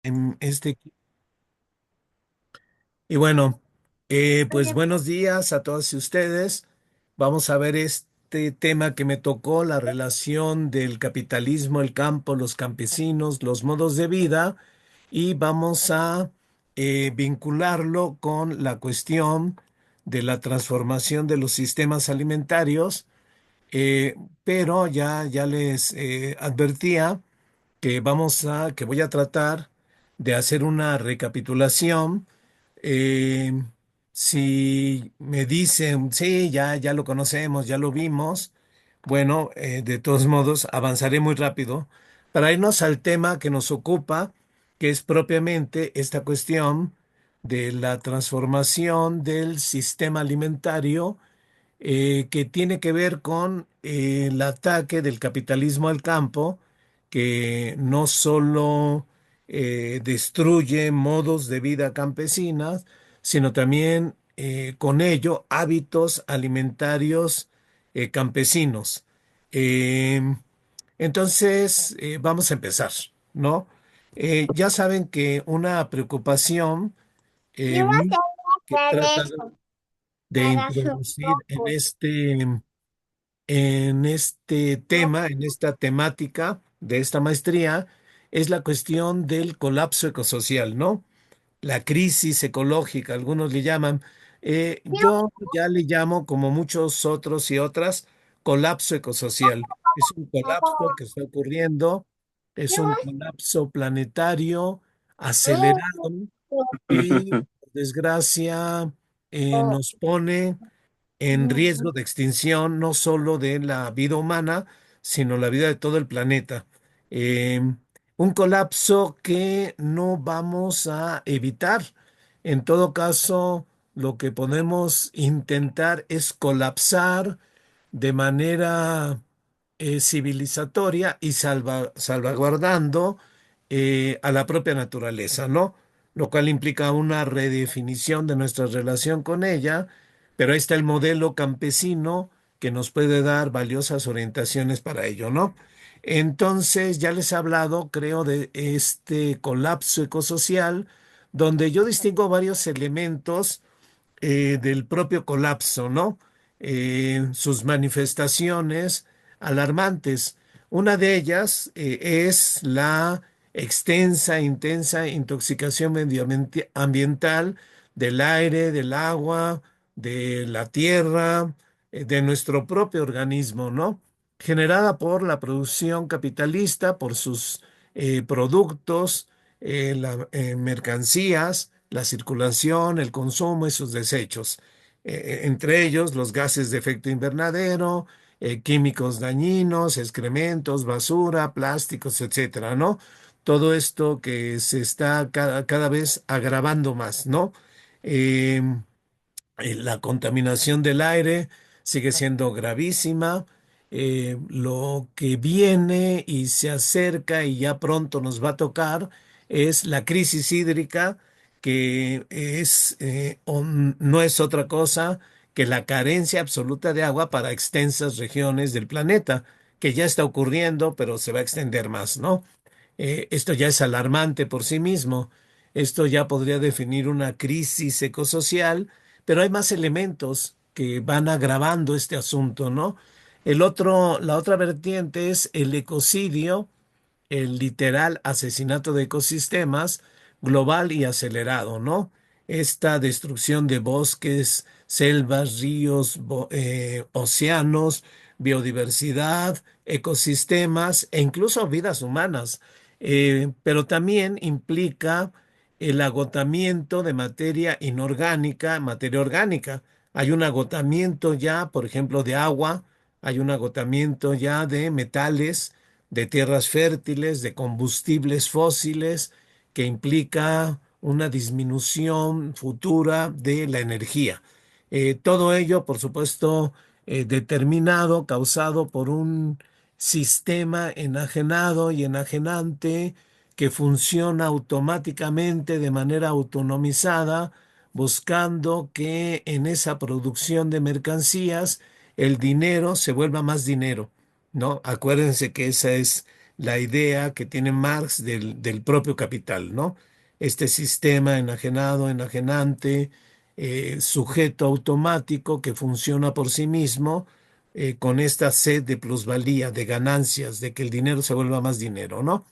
en este. Y bueno, pues buenos días a todos ustedes. Vamos a ver este tema que me tocó, la relación del capitalismo, el campo, los campesinos, los modos de vida, y vamos a vincularlo con la cuestión de la transformación de los sistemas alimentarios, pero ya les advertía que voy a tratar de hacer una recapitulación. eh, si me dicen, sí, ya lo conocemos, ya lo vimos, bueno, de todos modos, avanzaré muy rápido para irnos al tema que nos ocupa, que es propiamente esta cuestión de la transformación del sistema alimentario, que tiene que ver con el ataque del capitalismo al campo, que no solo destruye modos de vida campesinas, sino también con ello hábitos alimentarios campesinos. Eh, entonces, vamos a empezar, ¿no? Ya saben que una preocupación Yo voy mía a que hacer trata eso de para su introducir poco. en este No, tema, en esta temática de esta maestría, es la cuestión del colapso ecosocial, ¿no? La crisis ecológica, algunos le llaman. yo, Yo ya le llamo, como muchos otros y otras, colapso ecosocial. Es un colapso que está ocurriendo, es yo, un colapso planetario yo, acelerado que, por desgracia, nos pone en riesgo de extinción no solo de la vida humana, sino la vida de todo el planeta. Eh, un colapso que no vamos a evitar. En todo caso, lo que podemos intentar es colapsar de manera civilizatoria y salvaguardando a la propia naturaleza, ¿no? Lo cual implica una redefinición de nuestra relación con ella, pero ahí está el modelo campesino que nos puede dar valiosas orientaciones para ello, ¿no? Entonces, ya les he hablado, creo, de este colapso ecosocial, donde yo distingo varios elementos del propio colapso, ¿no? Sus manifestaciones alarmantes. Una de ellas es la extensa, intensa intoxicación medioambiental del aire, del agua, de la tierra, de nuestro propio organismo, ¿no? Generada por la producción capitalista, por sus productos, mercancías, la circulación, el consumo y sus desechos. Entre ellos los gases de efecto invernadero, químicos dañinos, excrementos, basura, plásticos, etcétera, ¿no? Todo esto que se está cada vez agravando más, ¿no? Em, la contaminación del aire sigue siendo gravísima. Lo que viene y se acerca y ya pronto nos va a tocar es la crisis hídrica, que no es otra cosa que la carencia absoluta de agua para extensas regiones del planeta, que ya está ocurriendo, pero se va a extender más, ¿no? Esto ya es alarmante por sí mismo. Esto ya podría definir una crisis ecosocial, pero hay más elementos que van agravando este asunto, ¿no? La otra vertiente es el ecocidio, el literal asesinato de ecosistemas global y acelerado, ¿no? Esta destrucción de bosques, selvas, ríos, océanos, biodiversidad, ecosistemas e incluso vidas humanas. Pero también implica el agotamiento de materia inorgánica, materia orgánica. Hay un agotamiento ya, por ejemplo, de agua, hay un agotamiento ya de metales, de tierras fértiles, de combustibles fósiles, que implica una disminución futura de la energía. Todo ello, por supuesto, determinado, causado por un sistema enajenado y enajenante que funciona automáticamente de manera autonomizada, buscando que en esa producción de mercancías el dinero se vuelva más dinero, ¿no? Acuérdense que esa es la idea que tiene Marx del propio capital, ¿no? Este sistema enajenado, enajenante, sujeto automático que funciona por sí mismo, con esta sed de plusvalía, de ganancias, de que el dinero se vuelva más dinero, ¿no?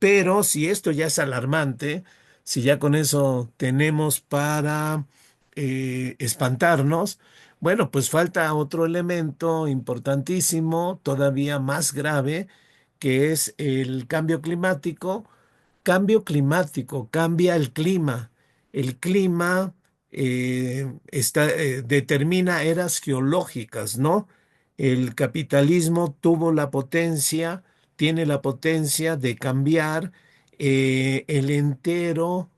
Pero si esto ya es alarmante, si ya con eso tenemos para espantarnos, bueno, pues falta otro elemento importantísimo, todavía más grave, que es el cambio climático. Cambio climático, cambia el clima. El clima determina eras geológicas, ¿no? El capitalismo tuvo la potencia, tiene la potencia de cambiar el entero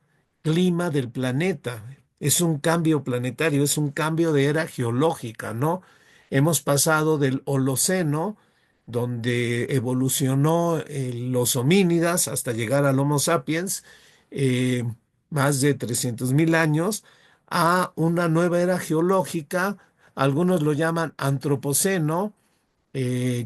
clima del planeta. Es un cambio planetario, es un cambio de era geológica, ¿no? Hemos pasado del Holoceno, donde evolucionó los homínidas hasta llegar al Homo sapiens, eh, más de 300.000 años, a una nueva era geológica. Algunos lo llaman antropoceno,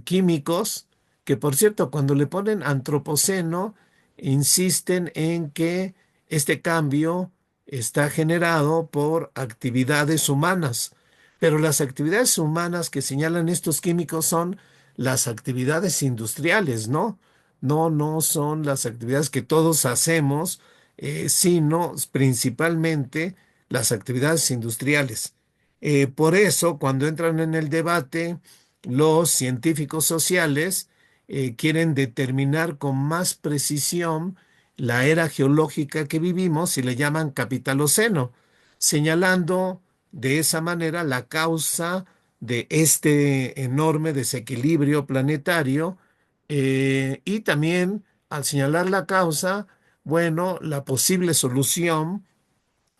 químicos, que por cierto, cuando le ponen antropoceno, insisten en que este cambio está generado por actividades humanas, pero las actividades humanas que señalan estos químicos son las actividades industriales, ¿no? No son las actividades que todos hacemos, sino principalmente las actividades industriales. Por eso, cuando entran en el debate, los científicos sociales quieren determinar con más precisión la era geológica que vivimos y le llaman capitaloceno, señalando de esa manera la causa de este enorme desequilibrio planetario, y también al señalar la causa, bueno, la posible solución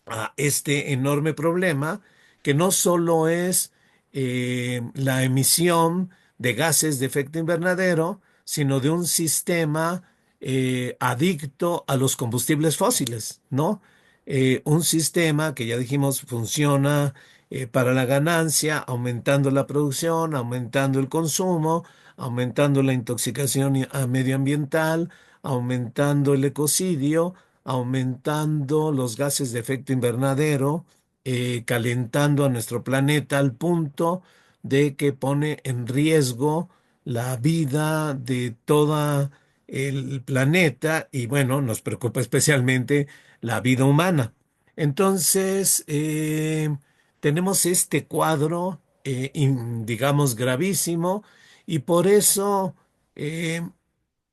a este enorme problema, que no solo es la emisión de gases de efecto invernadero, sino de un sistema adicto a los combustibles fósiles, ¿no? Un sistema que ya dijimos funciona para la ganancia, aumentando la producción, aumentando el consumo, aumentando la intoxicación medioambiental, aumentando el ecocidio, aumentando los gases de efecto invernadero, calentando a nuestro planeta al punto de que pone en riesgo la vida de todo el planeta y bueno, nos preocupa especialmente la vida humana. Entonces, tenemos este cuadro, digamos, gravísimo y por eso eh,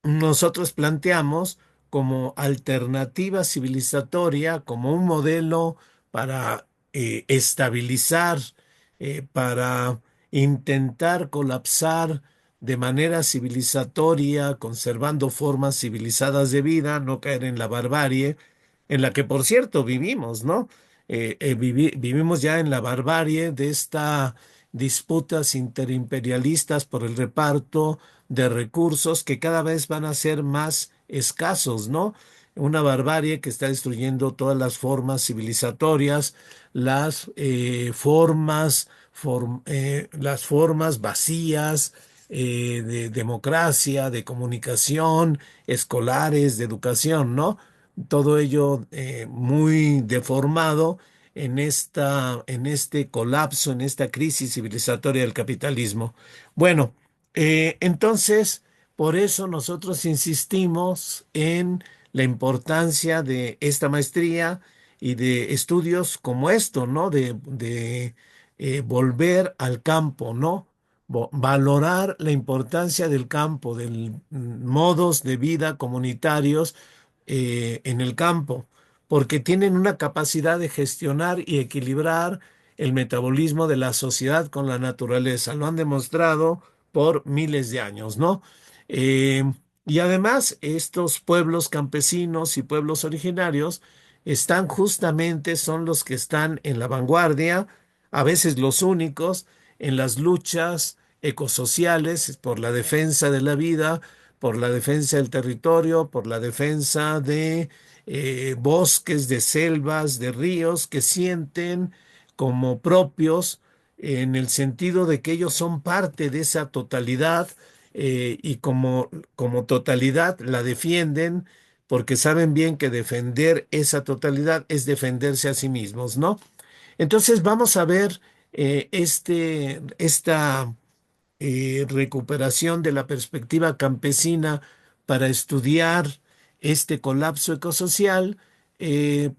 nosotros planteamos como alternativa civilizatoria, como un modelo para estabilizar, para intentar colapsar de manera civilizatoria, conservando formas civilizadas de vida, no caer en la barbarie, en la que por cierto vivimos, ¿no? Vivimos ya en la barbarie de estas disputas interimperialistas por el reparto de recursos que cada vez van a ser más escasos, ¿no? Una barbarie que está destruyendo todas las formas civilizatorias, las formas vacías de democracia, de comunicación, escolares, de educación, ¿no? Todo ello muy deformado en este colapso, en esta crisis civilizatoria del capitalismo. Bueno, entonces, por eso nosotros insistimos en la importancia de esta maestría y de estudios como esto, ¿no? De volver al campo, ¿no? Valorar la importancia del campo, de modos de vida comunitarios en el campo, porque tienen una capacidad de gestionar y equilibrar el metabolismo de la sociedad con la naturaleza. Lo han demostrado por miles de años, ¿no? Eh, y además, estos pueblos campesinos y pueblos originarios están justamente, son los que están en la vanguardia, a veces los únicos, en las luchas ecosociales por la defensa de la vida, por la defensa del territorio, por la defensa de bosques, de selvas, de ríos que sienten como propios en el sentido de que ellos son parte de esa totalidad y como totalidad la defienden porque saben bien que defender esa totalidad es defenderse a sí mismos, ¿no? Entonces vamos a ver esta recuperación de la perspectiva campesina para estudiar este colapso ecosocial,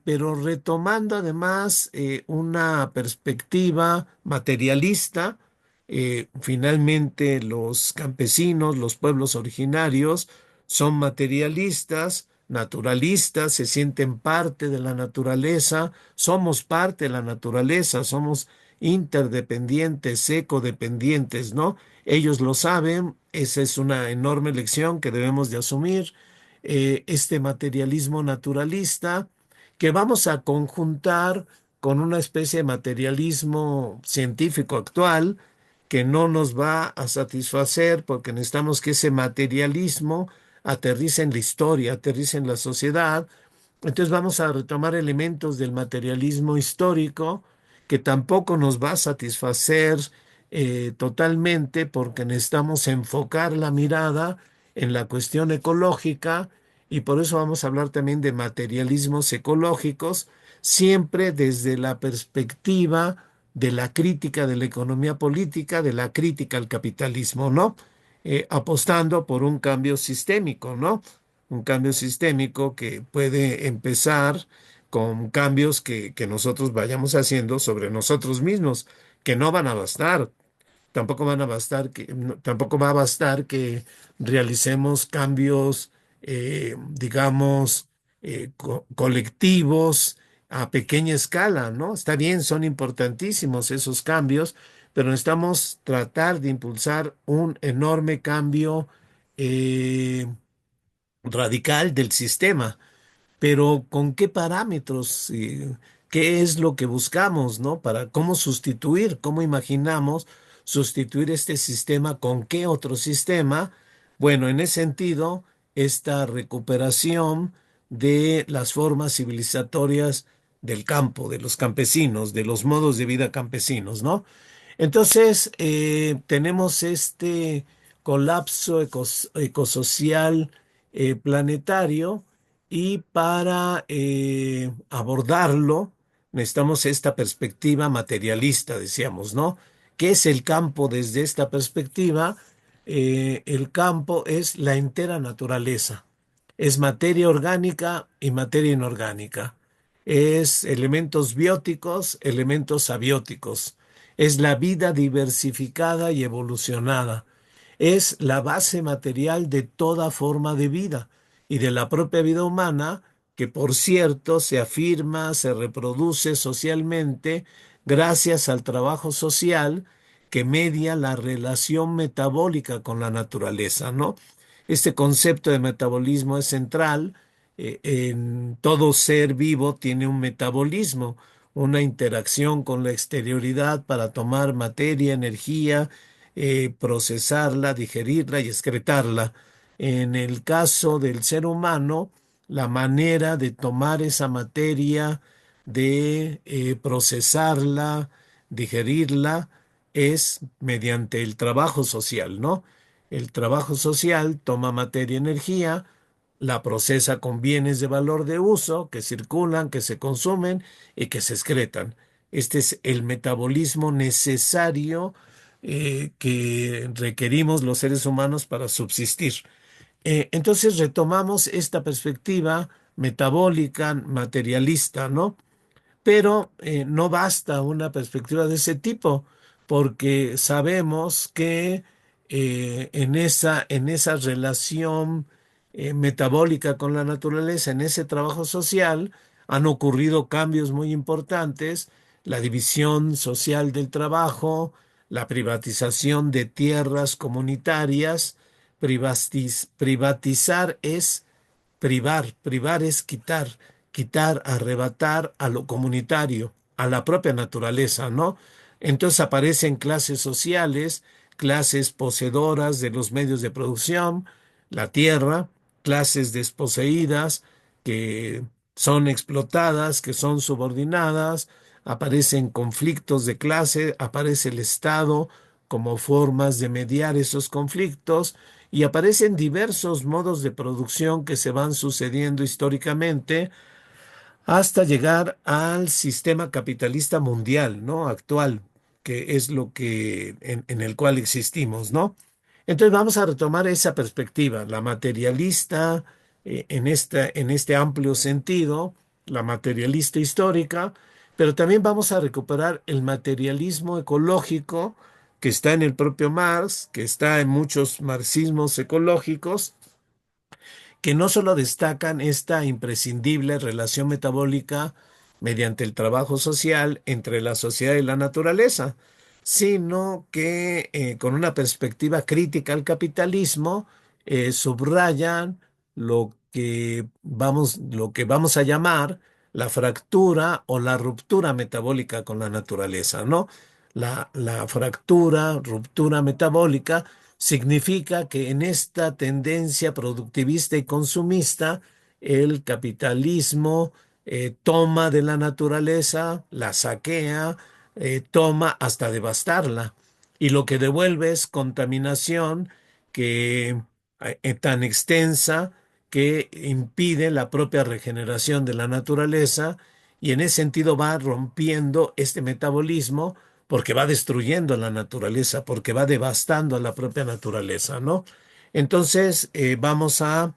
pero retomando además una perspectiva materialista. Finalmente, los campesinos, los pueblos originarios, son materialistas, naturalistas, se sienten parte de la naturaleza, somos parte de la naturaleza, somos interdependientes, ecodependientes, ¿no? Ellos lo saben, esa es una enorme lección que debemos de asumir, este materialismo naturalista que vamos a conjuntar con una especie de materialismo científico actual que no nos va a satisfacer porque necesitamos que ese materialismo aterrice en la historia, aterrice en la sociedad. Entonces vamos a retomar elementos del materialismo histórico que tampoco nos va a satisfacer totalmente porque necesitamos enfocar la mirada en la cuestión ecológica y por eso vamos a hablar también de materialismos ecológicos, siempre desde la perspectiva de la crítica de la economía política, de la crítica al capitalismo, ¿no? Apostando por un cambio sistémico, ¿no? Un cambio sistémico que puede empezar con cambios que nosotros vayamos haciendo sobre nosotros mismos, que no van a bastar. Tampoco van a bastar tampoco va a bastar que realicemos cambios, digamos, colectivos a pequeña escala, ¿no? Está bien, son importantísimos esos cambios, pero necesitamos tratar de impulsar un enorme cambio eh, radical del sistema, pero ¿con qué parámetros? ¿Qué es lo que buscamos, ¿no? Para cómo sustituir, cómo imaginamos sustituir este sistema con qué otro sistema. Bueno, en ese sentido, esta recuperación de las formas civilizatorias del campo, de los campesinos, de los modos de vida campesinos, ¿no? Entonces, tenemos este colapso ecosocial planetario y para abordarlo necesitamos esta perspectiva materialista, decíamos, ¿no? ¿Qué es el campo desde esta perspectiva? El campo es la entera naturaleza, es materia orgánica y materia inorgánica, es elementos bióticos, elementos abióticos, es la vida diversificada y evolucionada, es la base material de toda forma de vida y de la propia vida humana, que por cierto se afirma, se reproduce socialmente gracias al trabajo social que media la relación metabólica con la naturaleza, ¿no? Este concepto de metabolismo es central. En todo ser vivo tiene un metabolismo, una interacción con la exterioridad para tomar materia, energía, procesarla, digerirla y excretarla. En el caso del ser humano, la manera de tomar esa materia, de procesarla, digerirla, es mediante el trabajo social, ¿no? El trabajo social toma materia y energía, la procesa con bienes de valor de uso que circulan, que se consumen y que se excretan. Este es el metabolismo necesario que requerimos los seres humanos para subsistir. Entonces retomamos esta perspectiva metabólica, materialista, ¿no? Pero no basta una perspectiva de ese tipo, porque sabemos que en esa relación metabólica con la naturaleza, en ese trabajo social, han ocurrido cambios muy importantes, la división social del trabajo, la privatización de tierras comunitarias. Privatizar es privar, privar es quitar, quitar, arrebatar a lo comunitario, a la propia naturaleza, ¿no? Entonces aparecen clases sociales, clases poseedoras de los medios de producción, la tierra, clases desposeídas que son explotadas, que son subordinadas, aparecen conflictos de clase, aparece el Estado como formas de mediar esos conflictos y aparecen diversos modos de producción que se van sucediendo históricamente hasta llegar al sistema capitalista mundial, ¿no? Actual, que es lo que en el cual existimos, ¿no? Entonces vamos a retomar esa perspectiva, la materialista en este amplio sentido, la materialista histórica, pero también vamos a recuperar el materialismo ecológico que está en el propio Marx, que está en muchos marxismos ecológicos que no solo destacan esta imprescindible relación metabólica mediante el trabajo social entre la sociedad y la naturaleza, sino que con una perspectiva crítica al capitalismo subrayan lo que vamos a llamar la fractura o la ruptura metabólica con la naturaleza, ¿no? La fractura, ruptura metabólica significa que en esta tendencia productivista y consumista, el capitalismo toma de la naturaleza, la saquea, toma hasta devastarla. Y lo que devuelve es contaminación que tan extensa que impide la propia regeneración de la naturaleza y en ese sentido va rompiendo este metabolismo porque va destruyendo la naturaleza, porque va devastando a la propia naturaleza, ¿no? Entonces, vamos a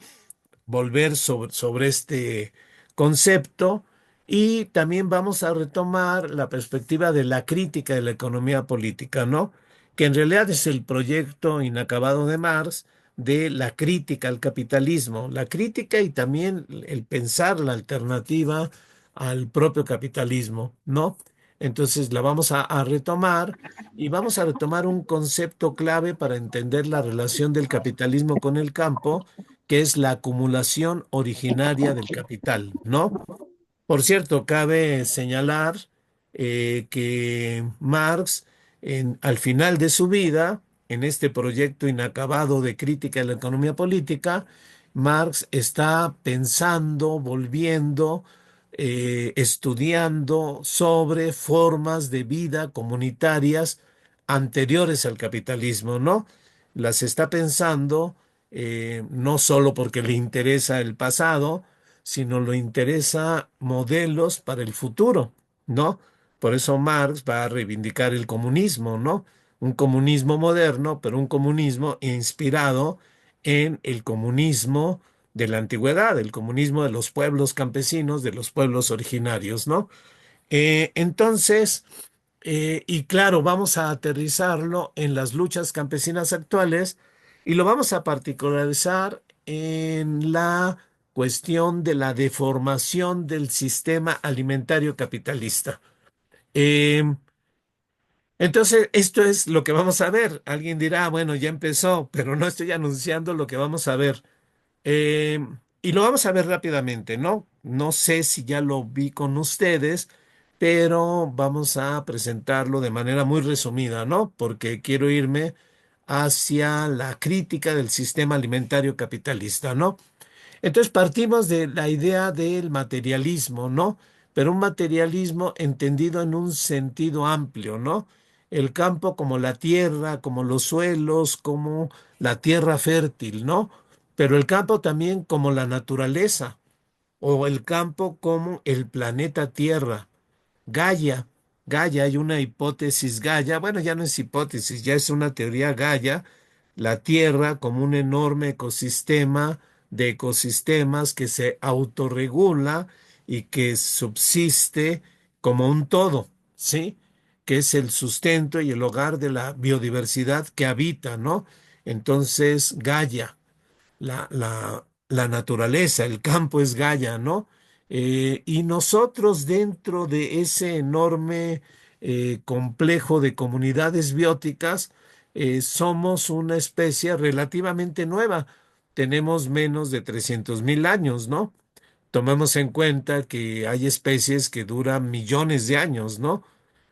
volver sobre este concepto y también vamos a retomar la perspectiva de la crítica de la economía política, ¿no? Que en realidad es el proyecto inacabado de Marx de la crítica al capitalismo, la crítica y también el pensar la alternativa al propio capitalismo, ¿no? Entonces la vamos a retomar y vamos a retomar un concepto clave para entender la relación del capitalismo con el campo, que es la acumulación originaria del capital, ¿no? Por cierto, cabe señalar que Marx, al final de su vida, en este proyecto inacabado de crítica de la economía política, Marx está pensando, volviendo, estudiando sobre formas de vida comunitarias anteriores al capitalismo, ¿no? Las está pensando no solo porque le interesa el pasado, sino le interesa modelos para el futuro, ¿no? Por eso Marx va a reivindicar el comunismo, ¿no? Un comunismo moderno, pero un comunismo inspirado en el comunismo de la antigüedad, el comunismo de los pueblos campesinos, de los pueblos originarios, ¿no? Entonces, y claro, vamos a aterrizarlo en las luchas campesinas actuales y lo vamos a particularizar en la cuestión de la deformación del sistema alimentario capitalista. Eh, entonces, esto es lo que vamos a ver. Alguien dirá, "Ah, bueno, ya empezó, pero no estoy anunciando lo que vamos a ver. Eh, y lo vamos a ver rápidamente, ¿no? No sé si ya lo vi con ustedes, pero vamos a presentarlo de manera muy resumida, ¿no? Porque quiero irme hacia la crítica del sistema alimentario capitalista, ¿no? Entonces partimos de la idea del materialismo, ¿no? Pero un materialismo entendido en un sentido amplio, ¿no? El campo como la tierra, como los suelos, como la tierra fértil, ¿no? Pero el campo también como la naturaleza, o el campo como el planeta Tierra. Gaia, Gaia, hay una hipótesis Gaia, bueno, ya no es hipótesis, ya es una teoría Gaia, la Tierra como un enorme ecosistema de ecosistemas que se autorregula y que subsiste como un todo, ¿sí? Que es el sustento y el hogar de la biodiversidad que habita, ¿no? Entonces, Gaia la naturaleza, el campo es Gaia, ¿no? Y nosotros dentro de ese enorme complejo de comunidades bióticas somos una especie relativamente nueva. Tenemos menos de 300.000 años, ¿no? Tomemos en cuenta que hay especies que duran millones de años, ¿no?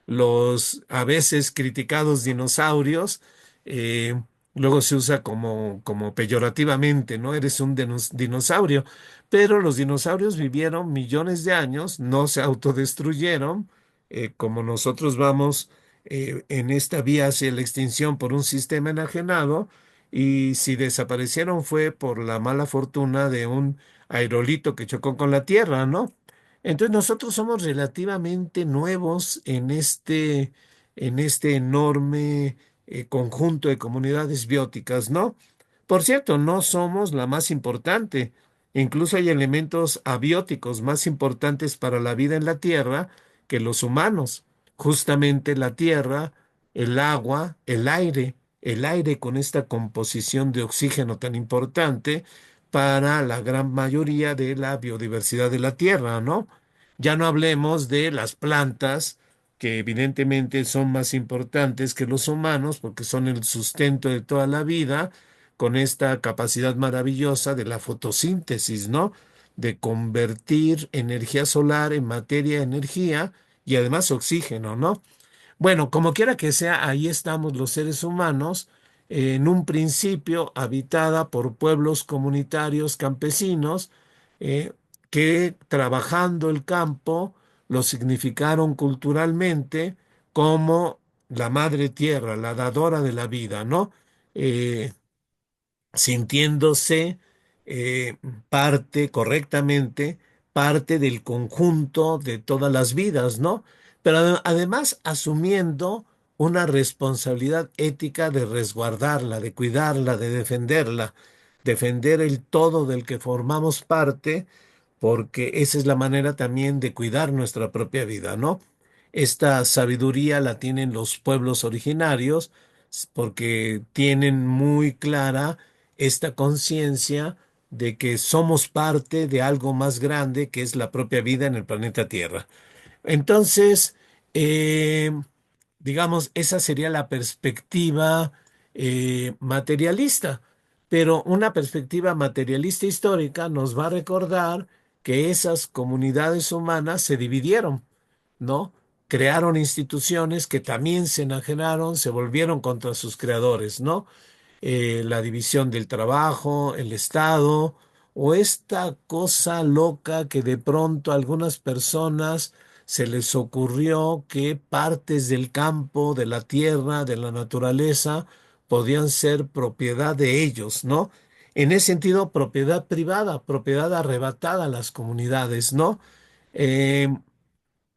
Los a veces criticados dinosaurios, eh, luego se usa como peyorativamente, ¿no? Eres un dinosaurio, pero los dinosaurios vivieron millones de años, no se autodestruyeron, como nosotros vamos en esta vía hacia la extinción por un sistema enajenado, y si desaparecieron fue por la mala fortuna de un aerolito que chocó con la Tierra, ¿no? Entonces nosotros somos relativamente nuevos en este enorme conjunto de comunidades bióticas, ¿no? Por cierto, no somos la más importante. Incluso hay elementos abióticos más importantes para la vida en la Tierra que los humanos. Justamente la Tierra, el agua, el aire con esta composición de oxígeno tan importante para la gran mayoría de la biodiversidad de la Tierra, ¿no? Ya no hablemos de las plantas, que evidentemente son más importantes que los humanos porque son el sustento de toda la vida, con esta capacidad maravillosa de la fotosíntesis, ¿no? De convertir energía solar en materia, energía y además oxígeno, ¿no? Bueno, como quiera que sea, ahí estamos los seres humanos, en un principio habitada por pueblos comunitarios campesinos, eh, que trabajando el campo lo significaron culturalmente como la madre tierra, la dadora de la vida, ¿no? Eh, Sintiéndose eh, parte correctamente, parte del conjunto de todas las vidas, ¿no? Pero además asumiendo una responsabilidad ética de resguardarla, de cuidarla, de defenderla, defender el todo del que formamos parte, porque esa es la manera también de cuidar nuestra propia vida, ¿no? Esta sabiduría la tienen los pueblos originarios porque tienen muy clara esta conciencia de que somos parte de algo más grande que es la propia vida en el planeta Tierra. Entonces, eh, digamos, esa sería la perspectiva materialista, pero una perspectiva materialista histórica nos va a recordar que esas comunidades humanas se dividieron, ¿no? Crearon instituciones que también se enajenaron, se volvieron contra sus creadores, ¿no? La división del trabajo, el Estado, o esta cosa loca que de pronto a algunas personas se les ocurrió que partes del campo, de la tierra, de la naturaleza, podían ser propiedad de ellos, ¿no? En ese sentido, propiedad privada, propiedad arrebatada a las comunidades, ¿no? Eh,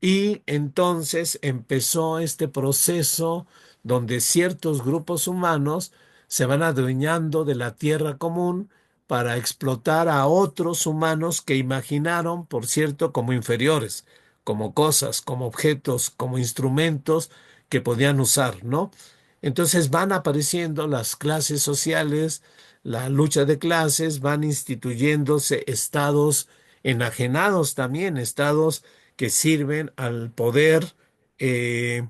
y entonces empezó este proceso donde ciertos grupos humanos se van adueñando de la tierra común para explotar a otros humanos que imaginaron, por cierto, como inferiores, como cosas, como objetos, como instrumentos que podían usar, ¿no? Entonces van apareciendo las clases sociales, la lucha de clases, van instituyéndose estados enajenados también, estados que sirven al poder eh,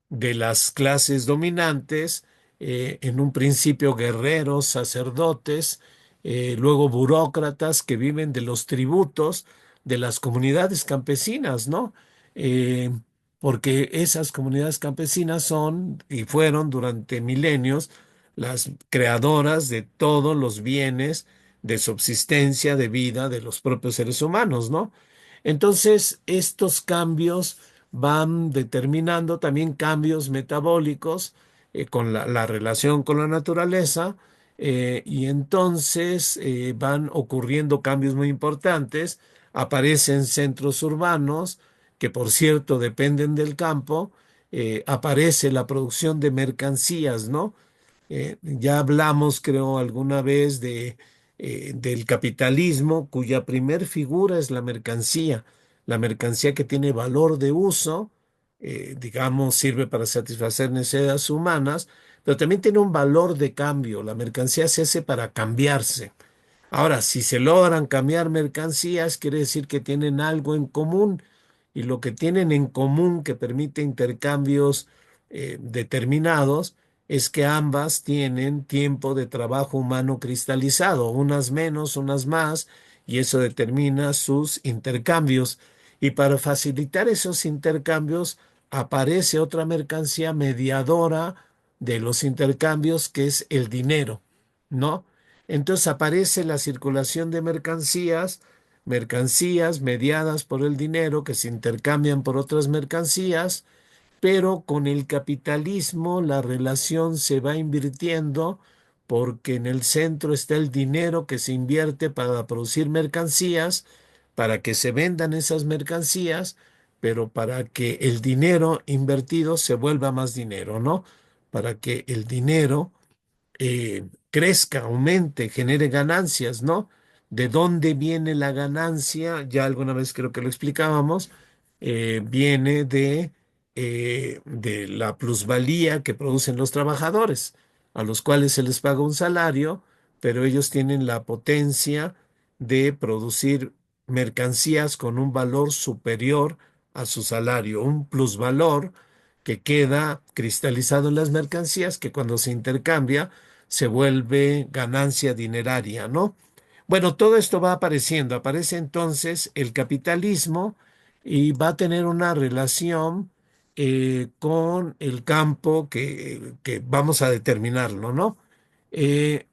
de las clases dominantes, en un principio guerreros, sacerdotes, luego burócratas que viven de los tributos de las comunidades campesinas, ¿no? Eh, Porque esas comunidades campesinas son y fueron durante milenios las creadoras de todos los bienes de subsistencia, de vida de los propios seres humanos, ¿no? Entonces, estos cambios van determinando también cambios metabólicos con la relación con la naturaleza, y entonces van ocurriendo cambios muy importantes, aparecen centros urbanos que por cierto dependen del campo, aparece la producción de mercancías, ¿no? Ya hablamos, creo, alguna vez del capitalismo, cuya primer figura es la mercancía que tiene valor de uso, digamos, sirve para satisfacer necesidades humanas, pero también tiene un valor de cambio. La mercancía se hace para cambiarse. Ahora, si se logran cambiar mercancías, quiere decir que tienen algo en común, y lo que tienen en común que permite intercambios determinados es que ambas tienen tiempo de trabajo humano cristalizado, unas menos, unas más, y eso determina sus intercambios. Y para facilitar esos intercambios aparece otra mercancía mediadora de los intercambios, que es el dinero, ¿no? Entonces aparece la circulación de mercancías, mercancías mediadas por el dinero que se intercambian por otras mercancías, pero con el capitalismo la relación se va invirtiendo porque en el centro está el dinero que se invierte para producir mercancías, para que se vendan esas mercancías, pero para que el dinero invertido se vuelva más dinero, ¿no? Para que el dinero crezca, aumente, genere ganancias, ¿no? ¿De dónde viene la ganancia? Ya alguna vez creo que lo explicábamos, viene de la plusvalía que producen los trabajadores, a los cuales se les paga un salario, pero ellos tienen la potencia de producir mercancías con un valor superior a su salario, un plusvalor que queda cristalizado en las mercancías que cuando se intercambia se vuelve ganancia dineraria, ¿no? Bueno, todo esto va apareciendo. Aparece entonces el capitalismo y va a tener una relación con el campo que vamos a determinarlo, ¿no? Eh,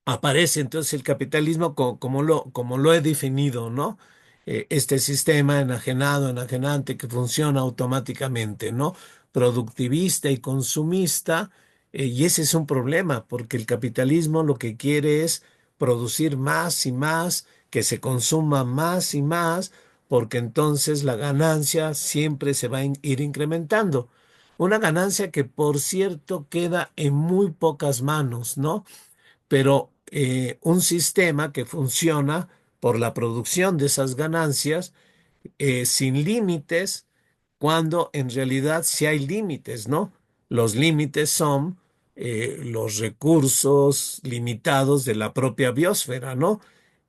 Aparece entonces el capitalismo como lo he definido, ¿no? Este sistema enajenado, enajenante que funciona automáticamente, ¿no? Productivista y consumista, y ese es un problema, porque el capitalismo lo que quiere es producir más y más, que se consuma más y más, porque entonces la ganancia siempre se va a ir incrementando. Una ganancia que, por cierto, queda en muy pocas manos, ¿no? Pero un sistema que funciona por la producción de esas ganancias sin límites, cuando en realidad sí hay límites, ¿no? Los límites son los recursos limitados de la propia biosfera, ¿no?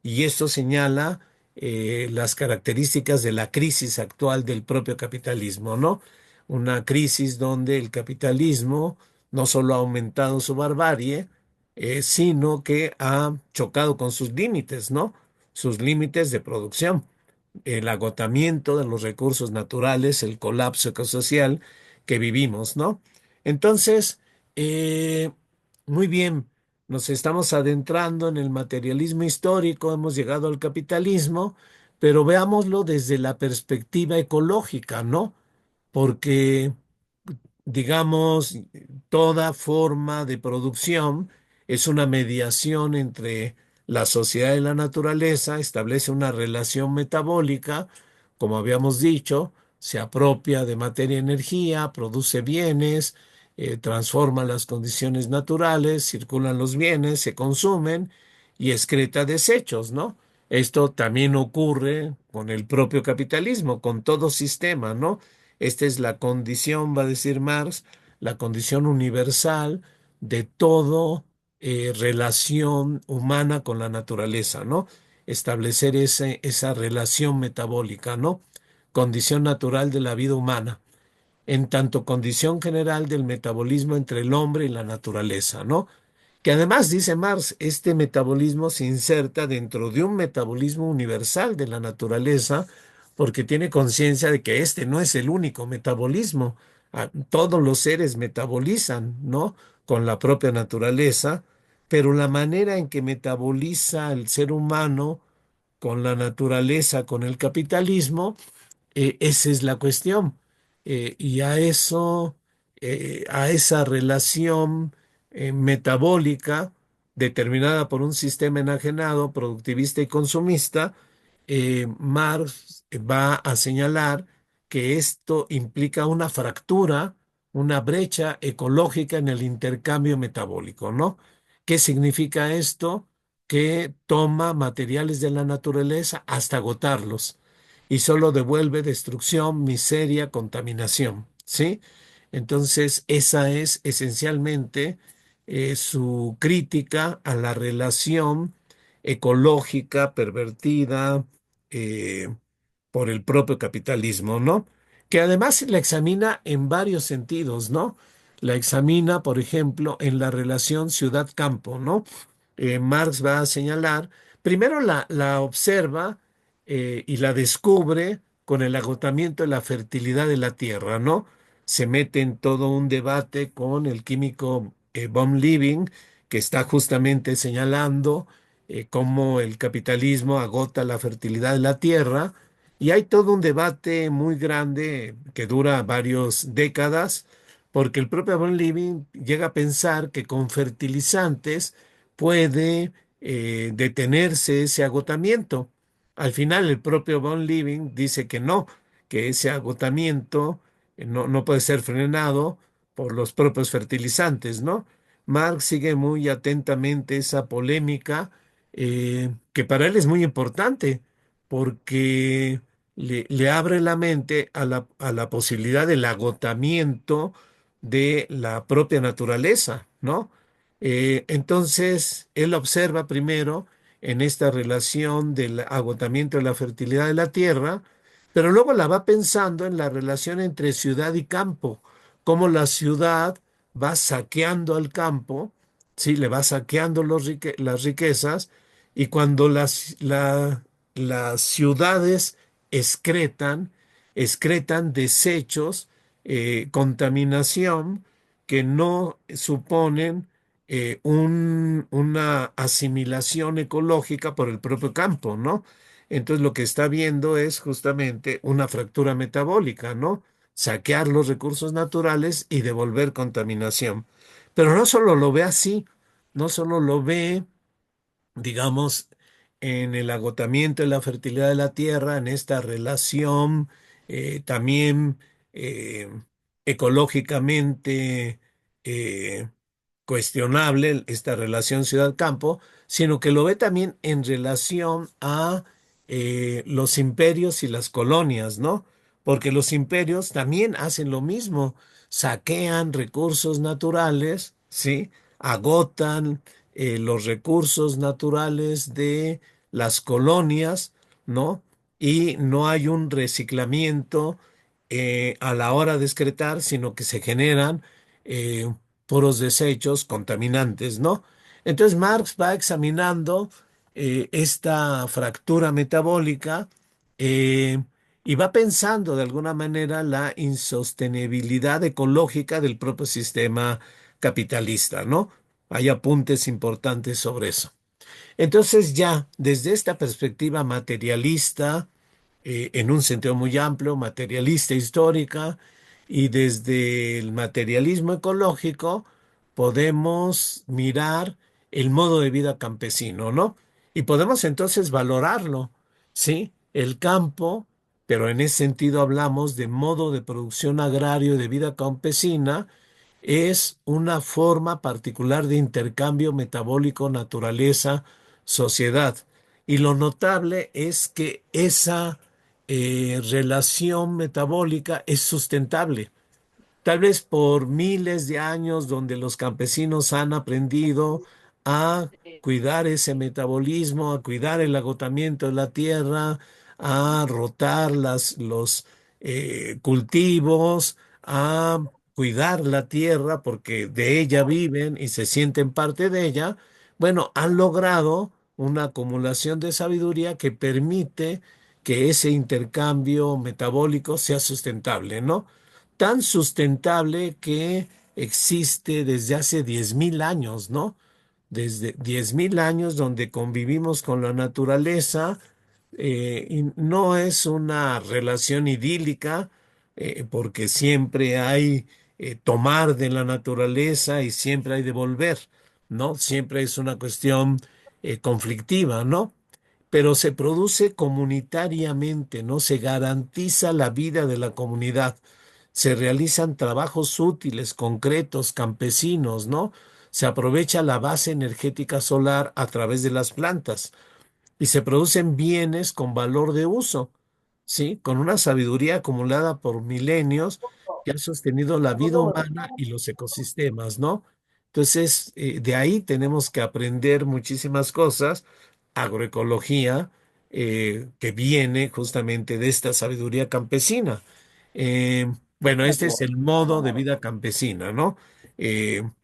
Y esto señala las características de la crisis actual del propio capitalismo, ¿no? Una crisis donde el capitalismo no solo ha aumentado su barbarie, sino que ha chocado con sus límites, ¿no? Sus límites de producción, el agotamiento de los recursos naturales, el colapso ecosocial que vivimos, ¿no? Entonces, eh, muy bien, nos estamos adentrando en el materialismo histórico, hemos llegado al capitalismo, pero veámoslo desde la perspectiva ecológica, ¿no? Porque digamos, toda forma de producción es una mediación entre la sociedad y la naturaleza, establece una relación metabólica, como habíamos dicho, se apropia de materia y energía, produce bienes, transforma las condiciones naturales, circulan los bienes, se consumen y excreta desechos, ¿no? Esto también ocurre con el propio capitalismo, con todo sistema, ¿no? Esta es la condición, va a decir Marx, la condición universal de todo relación humana con la naturaleza, ¿no? Establecer esa relación metabólica, ¿no? Condición natural de la vida humana, en tanto condición general del metabolismo entre el hombre y la naturaleza, ¿no? Que además, dice Marx, este metabolismo se inserta dentro de un metabolismo universal de la naturaleza porque tiene conciencia de que este no es el único metabolismo. Todos los seres metabolizan, ¿no? Con la propia naturaleza, pero la manera en que metaboliza el ser humano con la naturaleza, con el capitalismo, esa es la cuestión. Y a eso, a esa relación metabólica determinada por un sistema enajenado, productivista y consumista, Marx va a señalar que esto implica una fractura, una brecha ecológica en el intercambio metabólico, ¿no? ¿Qué significa esto? Que toma materiales de la naturaleza hasta agotarlos y solo devuelve destrucción, miseria, contaminación, ¿sí? Entonces, esa es esencialmente su crítica a la relación ecológica pervertida eh, por el propio capitalismo, ¿no? Que además la examina en varios sentidos, ¿no? La examina, por ejemplo, en la relación ciudad-campo, ¿no? Marx va a señalar, primero la observa y la descubre con el agotamiento de la fertilidad de la tierra, ¿no? Se mete en todo un debate con el químico von Liebig, que está justamente señalando cómo el capitalismo agota la fertilidad de la tierra Y hay todo un debate muy grande que dura varias décadas, porque el propio Von Living llega a pensar que con fertilizantes puede detenerse ese agotamiento. Al final, el propio Von Living dice que no, que ese agotamiento no puede ser frenado por los propios fertilizantes, ¿no? Marx sigue muy atentamente esa polémica que para él es muy importante porque le abre la mente a la posibilidad del agotamiento de la propia naturaleza, ¿no? Entonces, él observa primero en esta relación del agotamiento de la fertilidad de la tierra, pero luego la va pensando en la relación entre ciudad y campo, cómo la ciudad va saqueando al campo, sí, le va saqueando las riquezas, y cuando las ciudades excretan, excretan desechos, contaminación que no suponen una asimilación ecológica por el propio campo, ¿no? Entonces lo que está viendo es justamente una fractura metabólica, ¿no? Saquear los recursos naturales y devolver contaminación. Pero no solo lo ve así, no solo lo ve, digamos, en el agotamiento de la fertilidad de la tierra, en esta relación también eh, ecológicamente eh, cuestionable, esta relación ciudad-campo, sino que lo ve también en relación a los imperios y las colonias, ¿no? Porque los imperios también hacen lo mismo, saquean recursos naturales, ¿sí? Agotan los recursos naturales de las colonias, ¿no? Y no hay un reciclamiento a la hora de excretar, sino que se generan eh, puros desechos contaminantes, ¿no? Entonces Marx va examinando esta fractura metabólica eh, y va pensando de alguna manera la insostenibilidad ecológica del propio sistema capitalista, ¿no? Hay apuntes importantes sobre eso. Entonces ya, desde esta perspectiva materialista, en un sentido muy amplio, materialista histórica, y desde el materialismo ecológico, podemos mirar el modo de vida campesino, ¿no? Y podemos entonces valorarlo, ¿sí? El campo, pero en ese sentido hablamos de modo de producción agrario de vida campesina, es una forma particular de intercambio metabólico naturaleza-sociedad. Y lo notable es que esa relación metabólica es sustentable. Tal vez por miles de años donde los campesinos han aprendido a cuidar ese metabolismo, a cuidar el agotamiento de la tierra, a rotar los cultivos, a cuidar la tierra porque de ella viven y se sienten parte de ella, bueno, han logrado una acumulación de sabiduría que permite que ese intercambio metabólico sea sustentable, ¿no? Tan sustentable que existe desde hace 10.000 años, ¿no? Desde 10.000 años donde convivimos con la naturaleza, y no es una relación idílica, porque siempre hay tomar de la naturaleza y siempre hay devolver, ¿no? Siempre es una cuestión conflictiva, ¿no? Pero se produce comunitariamente, ¿no? Se garantiza la vida de la comunidad. Se realizan trabajos útiles, concretos, campesinos, ¿no? Se aprovecha la base energética solar a través de las plantas y se producen bienes con valor de uso, ¿sí? Con una sabiduría acumulada por milenios que ha sostenido la vida humana y los ecosistemas, ¿no? Entonces, de ahí tenemos que aprender muchísimas cosas, agroecología, que viene justamente de esta sabiduría campesina. Bueno, este es el modo de vida campesina, ¿no?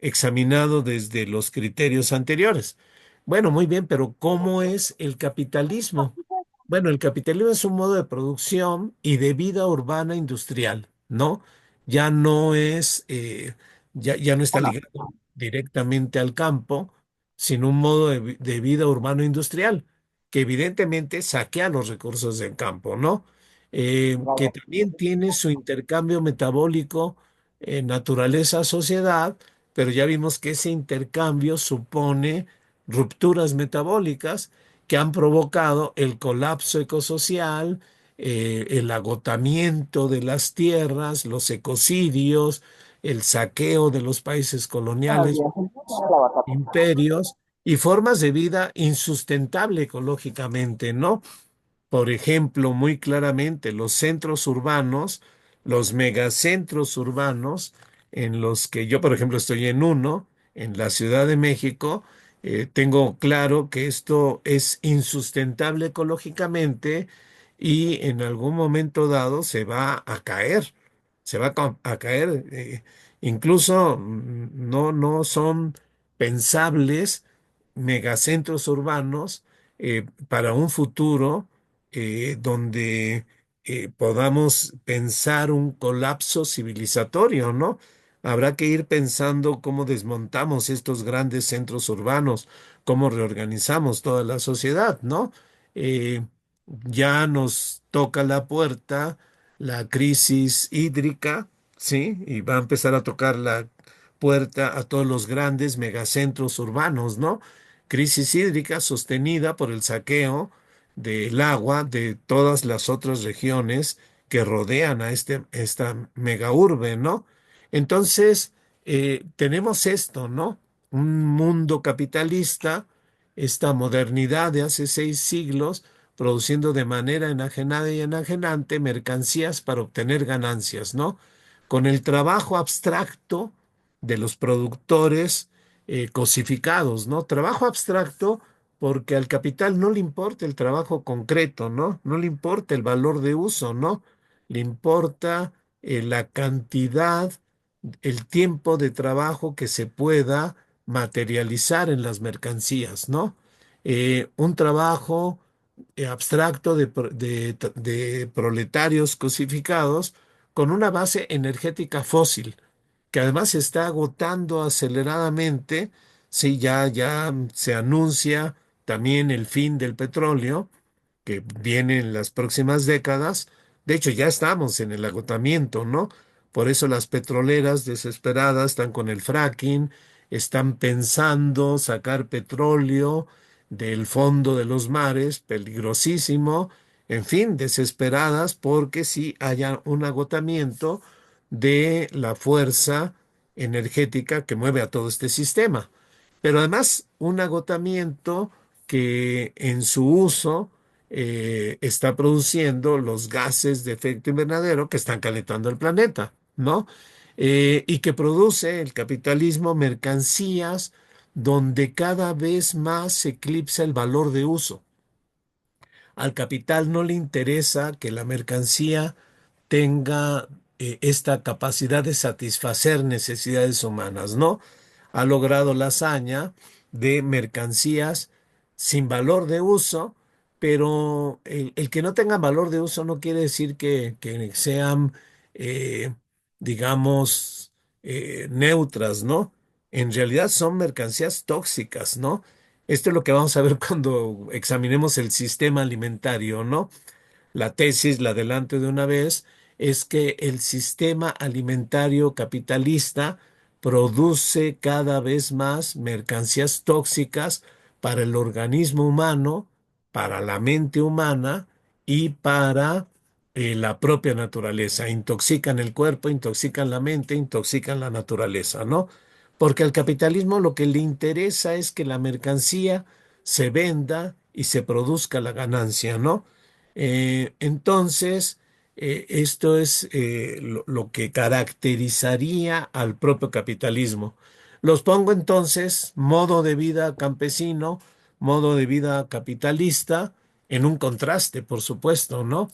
Examinado desde los criterios anteriores. Bueno, muy bien, pero ¿cómo es el capitalismo? Bueno, el capitalismo es un modo de producción y de vida urbana industrial, ¿no? Ya no es, ya no está ligado directamente al campo, sino un modo de vida urbano industrial, que evidentemente saquea los recursos del campo, ¿no? que también tiene su intercambio metabólico, naturaleza-sociedad, pero ya vimos que ese intercambio supone rupturas metabólicas que han provocado el colapso ecosocial, el agotamiento de las tierras, los ecocidios, el saqueo de los países Buenos coloniales, días, entiendo la batata. imperios y formas de vida insustentable ecológicamente, ¿no? Por ejemplo, muy claramente los centros urbanos, los megacentros urbanos, en los que yo, por ejemplo, estoy en uno, en la Ciudad de México, tengo claro que esto es insustentable ecológicamente y en algún momento dado se va a caer, se va a caer. Incluso no son pensables megacentros urbanos para un futuro donde podamos pensar un colapso civilizatorio, ¿no? Habrá que ir pensando cómo desmontamos estos grandes centros urbanos, cómo reorganizamos toda la sociedad, ¿no? Eh, ya nos toca la puerta la crisis hídrica, ¿sí? Y va a empezar a tocar la puerta a todos los grandes megacentros urbanos, ¿no? Crisis hídrica sostenida por el saqueo del agua de todas las otras regiones que rodean a esta mega urbe, ¿no? Entonces, tenemos esto, ¿no? Un mundo capitalista, esta modernidad de hace 6 siglos, produciendo de manera enajenada y enajenante mercancías para obtener ganancias, ¿no? Con el trabajo abstracto de los productores cosificados, ¿no? Trabajo abstracto porque al capital no le importa el trabajo concreto, ¿no? No le importa el valor de uso, ¿no? Le importa la cantidad, el tiempo de trabajo que se pueda materializar en las mercancías, ¿no? Un trabajo abstracto de proletarios cosificados con una base energética fósil que además se está agotando aceleradamente. Sí, ya se anuncia también el fin del petróleo, que viene en las próximas décadas. De hecho, ya estamos en el agotamiento, ¿no? Por eso las petroleras desesperadas están con el fracking, están pensando sacar petróleo del fondo de los mares, peligrosísimo, en fin, desesperadas porque si haya un agotamiento de la fuerza energética que mueve a todo este sistema. Pero además un agotamiento que en su uso está produciendo los gases de efecto invernadero que están calentando el planeta, ¿no? Y que produce el capitalismo mercancías donde cada vez más se eclipsa el valor de uso. Al capital no le interesa que la mercancía tenga esta capacidad de satisfacer necesidades humanas, ¿no? Ha logrado la hazaña de mercancías sin valor de uso, pero el que no tengan valor de uso no quiere decir que sean, eh, digamos, neutras, ¿no? En realidad son mercancías tóxicas, ¿no? Esto es lo que vamos a ver cuando examinemos el sistema alimentario, ¿no? La tesis, la adelanto de una vez, es que el sistema alimentario capitalista produce cada vez más mercancías tóxicas para el organismo humano, para la mente humana y para la propia naturaleza. Intoxican el cuerpo, intoxican la mente, intoxican la naturaleza, ¿no? Porque al capitalismo lo que le interesa es que la mercancía se venda y se produzca la ganancia, ¿no? Entonces, esto es lo que caracterizaría al propio capitalismo. Los pongo entonces, modo de vida campesino, modo de vida capitalista, en un contraste, por supuesto, ¿no?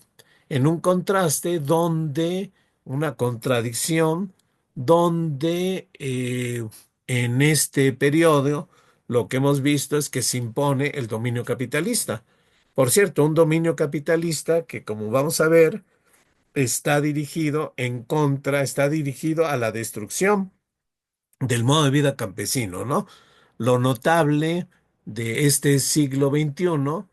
En un contraste donde, una contradicción, donde en este periodo lo que hemos visto es que se impone el dominio capitalista. Por cierto, un dominio capitalista que, como vamos a ver, está dirigido en contra, está dirigido a la destrucción del modo de vida campesino, ¿no? Lo notable de este siglo XXI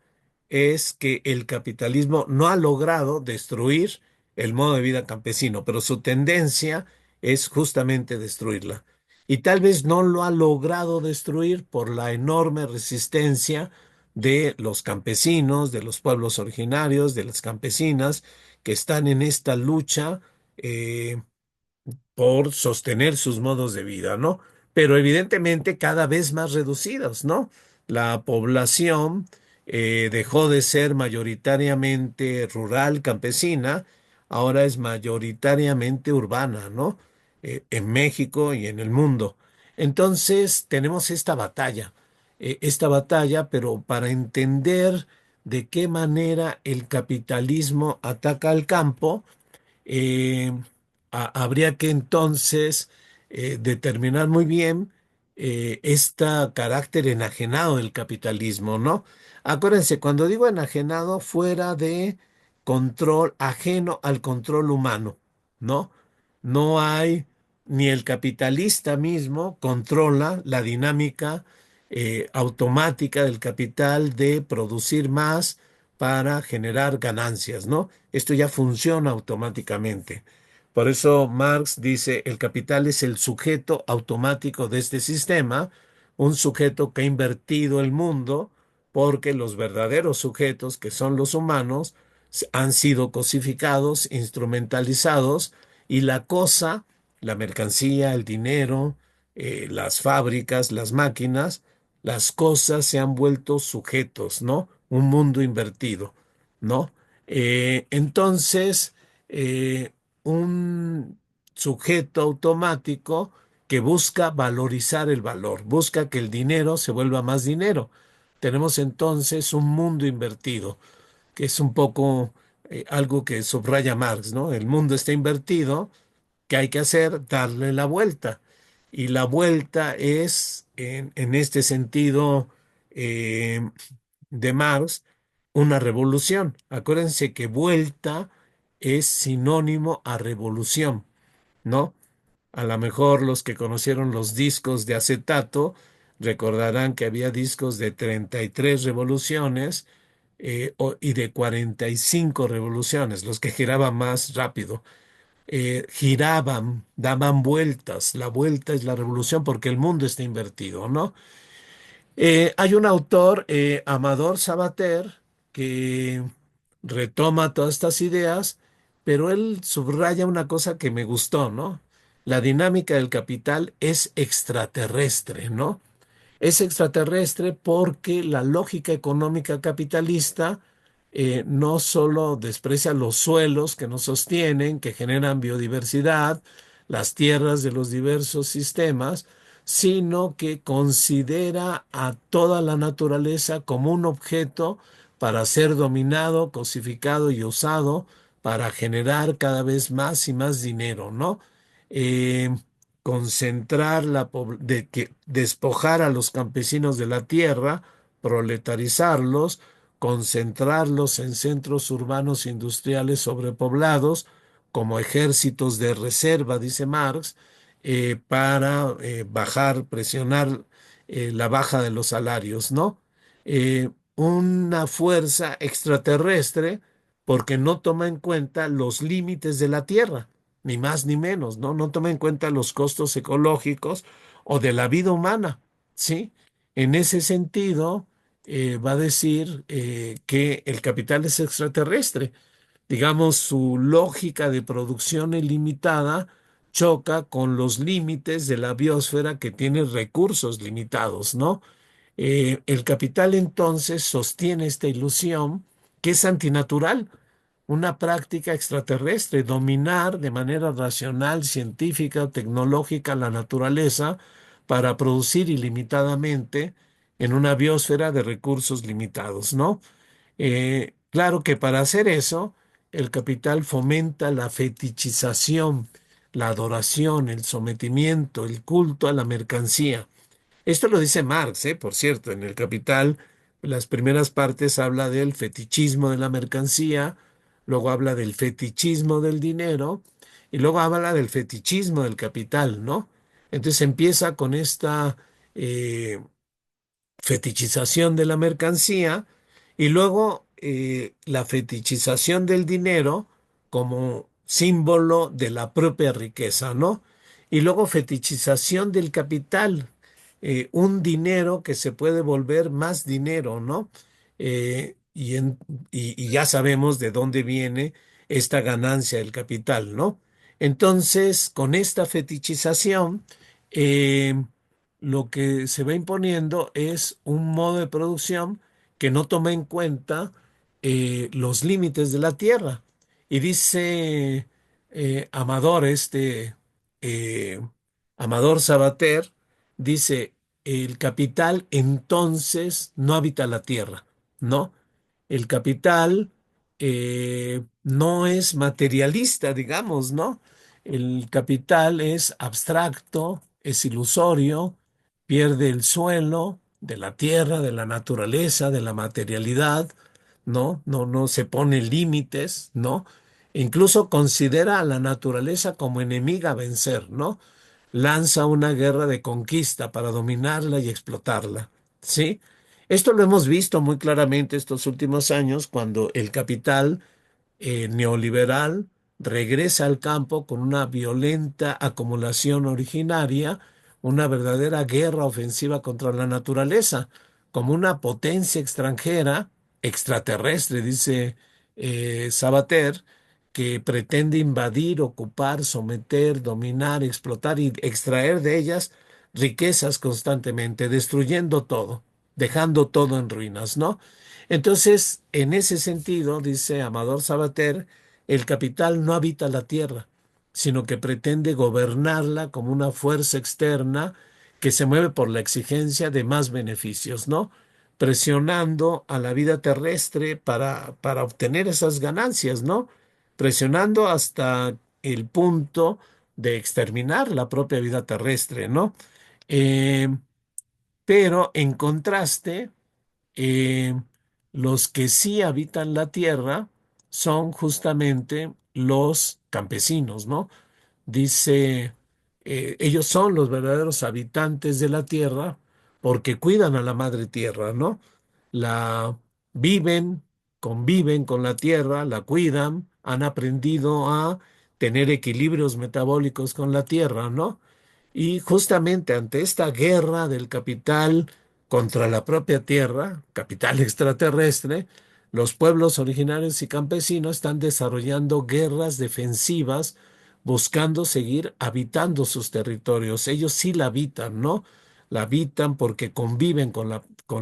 es que el capitalismo no ha logrado destruir el modo de vida campesino, pero su tendencia es justamente destruirla. Y tal vez no lo ha logrado destruir por la enorme resistencia de los campesinos, de los pueblos originarios, de las campesinas, que están en esta lucha por sostener sus modos de vida, ¿no? Pero evidentemente cada vez más reducidos, ¿no? La población dejó de ser mayoritariamente rural, campesina, ahora es mayoritariamente urbana, ¿no? En México y en el mundo. Entonces tenemos esta batalla, pero para entender de qué manera el capitalismo ataca al campo, eh, habría que entonces determinar muy bien este carácter enajenado del capitalismo, ¿no? Acuérdense, cuando digo enajenado, fuera de control, ajeno al control humano, ¿no? No hay, ni el capitalista mismo controla la dinámica automática del capital de producir más para generar ganancias, ¿no? Esto ya funciona automáticamente. Por eso Marx dice, el capital es el sujeto automático de este sistema, un sujeto que ha invertido el mundo porque los verdaderos sujetos, que son los humanos, han sido cosificados, instrumentalizados y la cosa, la mercancía, el dinero, las fábricas, las máquinas, las cosas se han vuelto sujetos, ¿no? Un mundo invertido, ¿no? Entonces, un sujeto automático que busca valorizar el valor, busca que el dinero se vuelva más dinero. Tenemos entonces un mundo invertido, que es un poco algo que subraya Marx, ¿no? El mundo está invertido, ¿qué hay que hacer? Darle la vuelta. Y la vuelta es, en este sentido, eh, de Marx, una revolución. Acuérdense que vuelta es sinónimo a revolución, ¿no? A lo mejor los que conocieron los discos de acetato recordarán que había discos de 33 revoluciones y de 45 revoluciones, los que giraban más rápido. Giraban, daban vueltas. La vuelta es la revolución porque el mundo está invertido, ¿no? Hay un autor, Amador Sabater, que retoma todas estas ideas, pero él subraya una cosa que me gustó, ¿no? La dinámica del capital es extraterrestre, ¿no? Es extraterrestre porque la lógica económica capitalista no solo desprecia los suelos que nos sostienen, que generan biodiversidad, las tierras de los diversos sistemas, sino que considera a toda la naturaleza como un objeto para ser dominado, cosificado y usado para generar cada vez más y más dinero, ¿no? Eh, concentrar despojar a los campesinos de la tierra, proletarizarlos, concentrarlos en centros urbanos industriales sobrepoblados como ejércitos de reserva, dice Marx, para bajar, presionar la baja de los salarios, ¿no? Una fuerza extraterrestre porque no toma en cuenta los límites de la tierra, ni más ni menos, ¿no? No toma en cuenta los costos ecológicos o de la vida humana, ¿sí? En ese sentido, va a decir que el capital es extraterrestre. Digamos, su lógica de producción ilimitada choca con los límites de la biosfera que tiene recursos limitados, ¿no? El capital entonces sostiene esta ilusión que es antinatural, una práctica extraterrestre, dominar de manera racional, científica, tecnológica la naturaleza para producir ilimitadamente en una biosfera de recursos limitados, ¿no? Claro que para hacer eso, el capital fomenta la fetichización, la adoración, el sometimiento, el culto a la mercancía. Esto lo dice Marx, por cierto, en el Capital, las primeras partes habla del fetichismo de la mercancía, luego habla del fetichismo del dinero y luego habla del fetichismo del capital, ¿no? Entonces empieza con esta eh, fetichización de la mercancía y luego la fetichización del dinero como símbolo de la propia riqueza, ¿no? Y luego fetichización del capital, un dinero que se puede volver más dinero, ¿no? Y ya sabemos de dónde viene esta ganancia del capital, ¿no? Entonces, con esta fetichización, eh, lo que se va imponiendo es un modo de producción que no toma en cuenta los límites de la tierra. Y dice Amador, eh, Amador Sabater, dice, el capital entonces no habita la tierra, ¿no? El capital no es materialista, digamos, ¿no? El capital es abstracto, es ilusorio, pierde el suelo de la tierra, de la naturaleza, de la materialidad, ¿no? No se pone límites, ¿no? E incluso considera a la naturaleza como enemiga a vencer, ¿no? Lanza una guerra de conquista para dominarla y explotarla, ¿sí? Esto lo hemos visto muy claramente estos últimos años cuando el capital neoliberal regresa al campo con una violenta acumulación originaria, una verdadera guerra ofensiva contra la naturaleza, como una potencia extranjera, extraterrestre, dice Sabater, que pretende invadir, ocupar, someter, dominar, explotar y extraer de ellas riquezas constantemente, destruyendo todo, dejando todo en ruinas, ¿no? Entonces, en ese sentido, dice Amador Sabater, el capital no habita la tierra, sino que pretende gobernarla como una fuerza externa que se mueve por la exigencia de más beneficios, ¿no? Presionando a la vida terrestre para obtener esas ganancias, ¿no? Presionando hasta el punto de exterminar la propia vida terrestre, ¿no? Eh, pero en contraste, eh, los que sí habitan la tierra son justamente los campesinos, ¿no? Dice, ellos son los verdaderos habitantes de la tierra porque cuidan a la madre tierra, ¿no? La viven, conviven con la tierra, la cuidan, han aprendido a tener equilibrios metabólicos con la tierra, ¿no? Y justamente ante esta guerra del capital contra la propia tierra, capital extraterrestre, los pueblos originarios y campesinos están desarrollando guerras defensivas buscando seguir habitando sus territorios. Ellos sí la habitan, ¿no? La habitan porque conviven con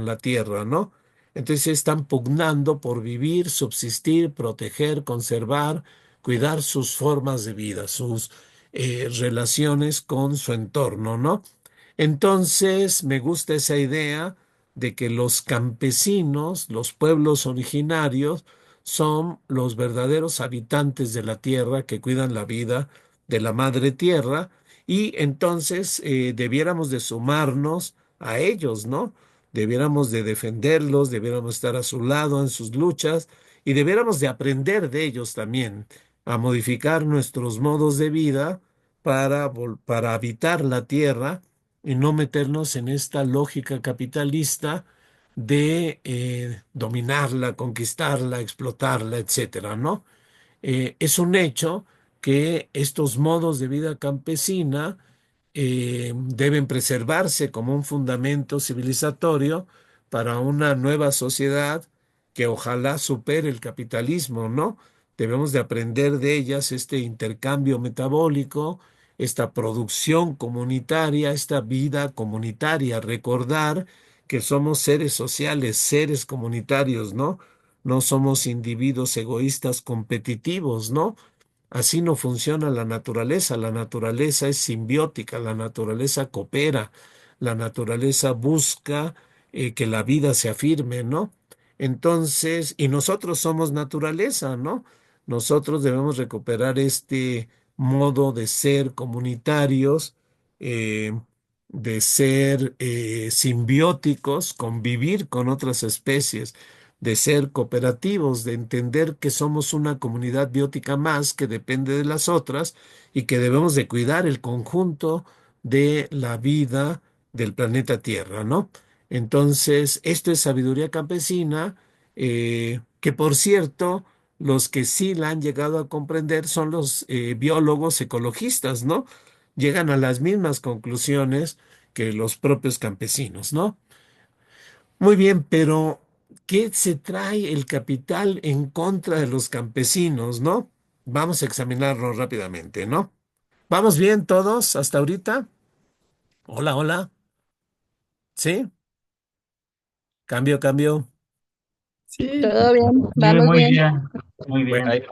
la tierra, ¿no? Entonces están pugnando por vivir, subsistir, proteger, conservar, cuidar sus formas de vida, sus relaciones con su entorno, ¿no? Entonces, me gusta esa idea de que los campesinos, los pueblos originarios, son los verdaderos habitantes de la tierra que cuidan la vida de la madre tierra y entonces debiéramos de sumarnos a ellos, ¿no? Debiéramos de defenderlos, debiéramos estar a su lado en sus luchas y debiéramos de aprender de ellos también a modificar nuestros modos de vida para habitar la tierra y no meternos en esta lógica capitalista de dominarla, conquistarla, explotarla, etcétera, ¿no? Es un hecho que estos modos de vida campesina deben preservarse como un fundamento civilizatorio para una nueva sociedad que ojalá supere el capitalismo, ¿no? Debemos de aprender de ellas este intercambio metabólico, esta producción comunitaria, esta vida comunitaria, recordar que somos seres sociales, seres comunitarios, ¿no? No somos individuos egoístas competitivos, ¿no? Así no funciona la naturaleza es simbiótica, la naturaleza coopera, la naturaleza busca que la vida se afirme, ¿no? Entonces, y nosotros somos naturaleza, ¿no? Nosotros debemos recuperar este modo de ser comunitarios, eh, de ser simbióticos, convivir con otras especies, de ser cooperativos, de entender que somos una comunidad biótica más que depende de las otras y que debemos de cuidar el conjunto de la vida del planeta Tierra, ¿no? Entonces, esto es sabiduría campesina. que por cierto, los que sí la han llegado a comprender son los biólogos ecologistas, ¿no? Llegan a las mismas conclusiones que los propios campesinos, ¿no? Muy bien, pero ¿qué se trae el capital en contra de los campesinos, no? Vamos a examinarlo rápidamente, ¿no? ¿Vamos bien todos hasta ahorita? Hola, hola. ¿Sí? Cambio, cambio. Sí, Todo bien, Sí, vamos muy bien. bien, muy Bueno, bien.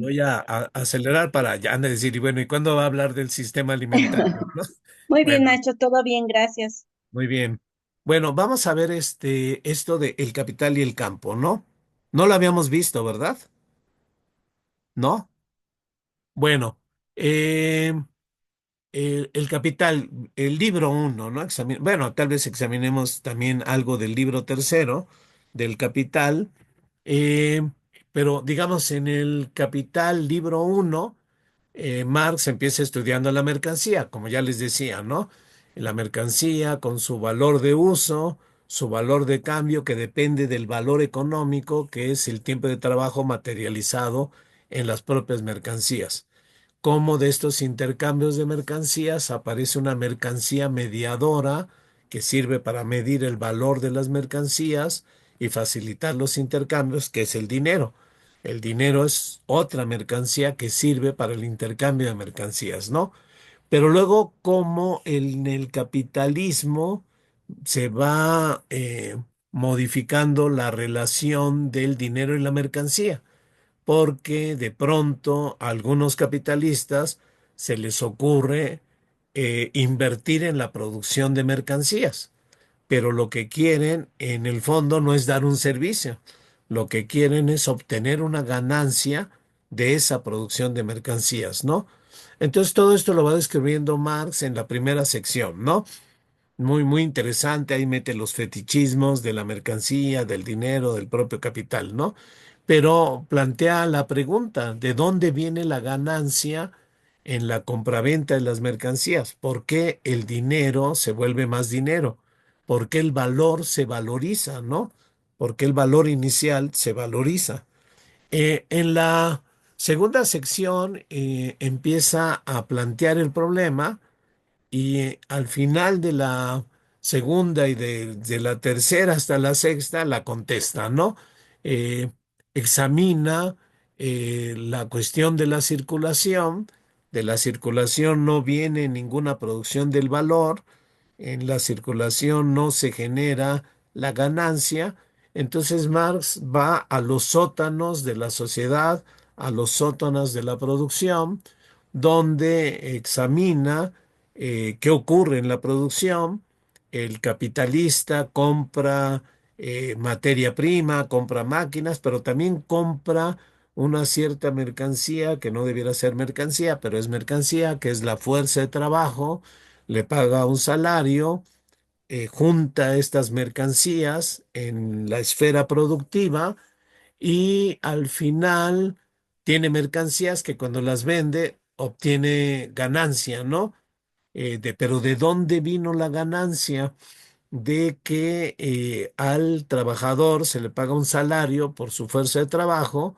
voy a acelerar para ya decir, y bueno, ¿y cuándo va a hablar del sistema alimentario, no? Muy bien, Bueno, maestro, todo bien, gracias. muy bien. Bueno, vamos a ver esto de el capital y el campo, ¿no? No lo habíamos visto, ¿verdad? ¿No? Bueno, eh, el capital, el libro uno, ¿no? Bueno, tal vez examinemos también algo del libro tercero, del capital, eh, pero digamos en el capital, libro uno, Marx empieza estudiando la mercancía, como ya les decía, ¿no? La mercancía con su valor de uso, su valor de cambio, que depende del valor económico, que es el tiempo de trabajo materializado en las propias mercancías. Cómo de estos intercambios de mercancías aparece una mercancía mediadora que sirve para medir el valor de las mercancías y facilitar los intercambios, que es el dinero. El dinero es otra mercancía que sirve para el intercambio de mercancías, ¿no? Pero luego, cómo en el capitalismo se va modificando la relación del dinero y la mercancía, porque de pronto a algunos capitalistas se les ocurre invertir en la producción de mercancías, pero lo que quieren en el fondo no es dar un servicio, lo que quieren es obtener una ganancia de esa producción de mercancías, ¿no? Entonces todo esto lo va describiendo Marx en la primera sección, ¿no? Muy, muy interesante. Ahí mete los fetichismos de la mercancía, del dinero, del propio capital, ¿no? Pero plantea la pregunta, ¿de dónde viene la ganancia en la compraventa de las mercancías? ¿Por qué el dinero se vuelve más dinero? ¿Por qué el valor se valoriza, no? ¿Por qué el valor inicial se valoriza? En la segunda sección empieza a plantear el problema y al final de la segunda y de la tercera hasta la sexta la contesta, ¿no? Eh, Examina la cuestión de la circulación. De la circulación no viene ninguna producción del valor, en la circulación no se genera la ganancia. Entonces Marx va a los sótanos de la sociedad, a los sótanos de la producción, donde examina qué ocurre en la producción. El capitalista compra materia prima, compra máquinas, pero también compra una cierta mercancía que no debiera ser mercancía, pero es mercancía, que es la fuerza de trabajo, le paga un salario, junta estas mercancías en la esfera productiva y al final tiene mercancías que cuando las vende obtiene ganancia, ¿no? Pero ¿de dónde vino la ganancia? De que al trabajador se le paga un salario por su fuerza de trabajo,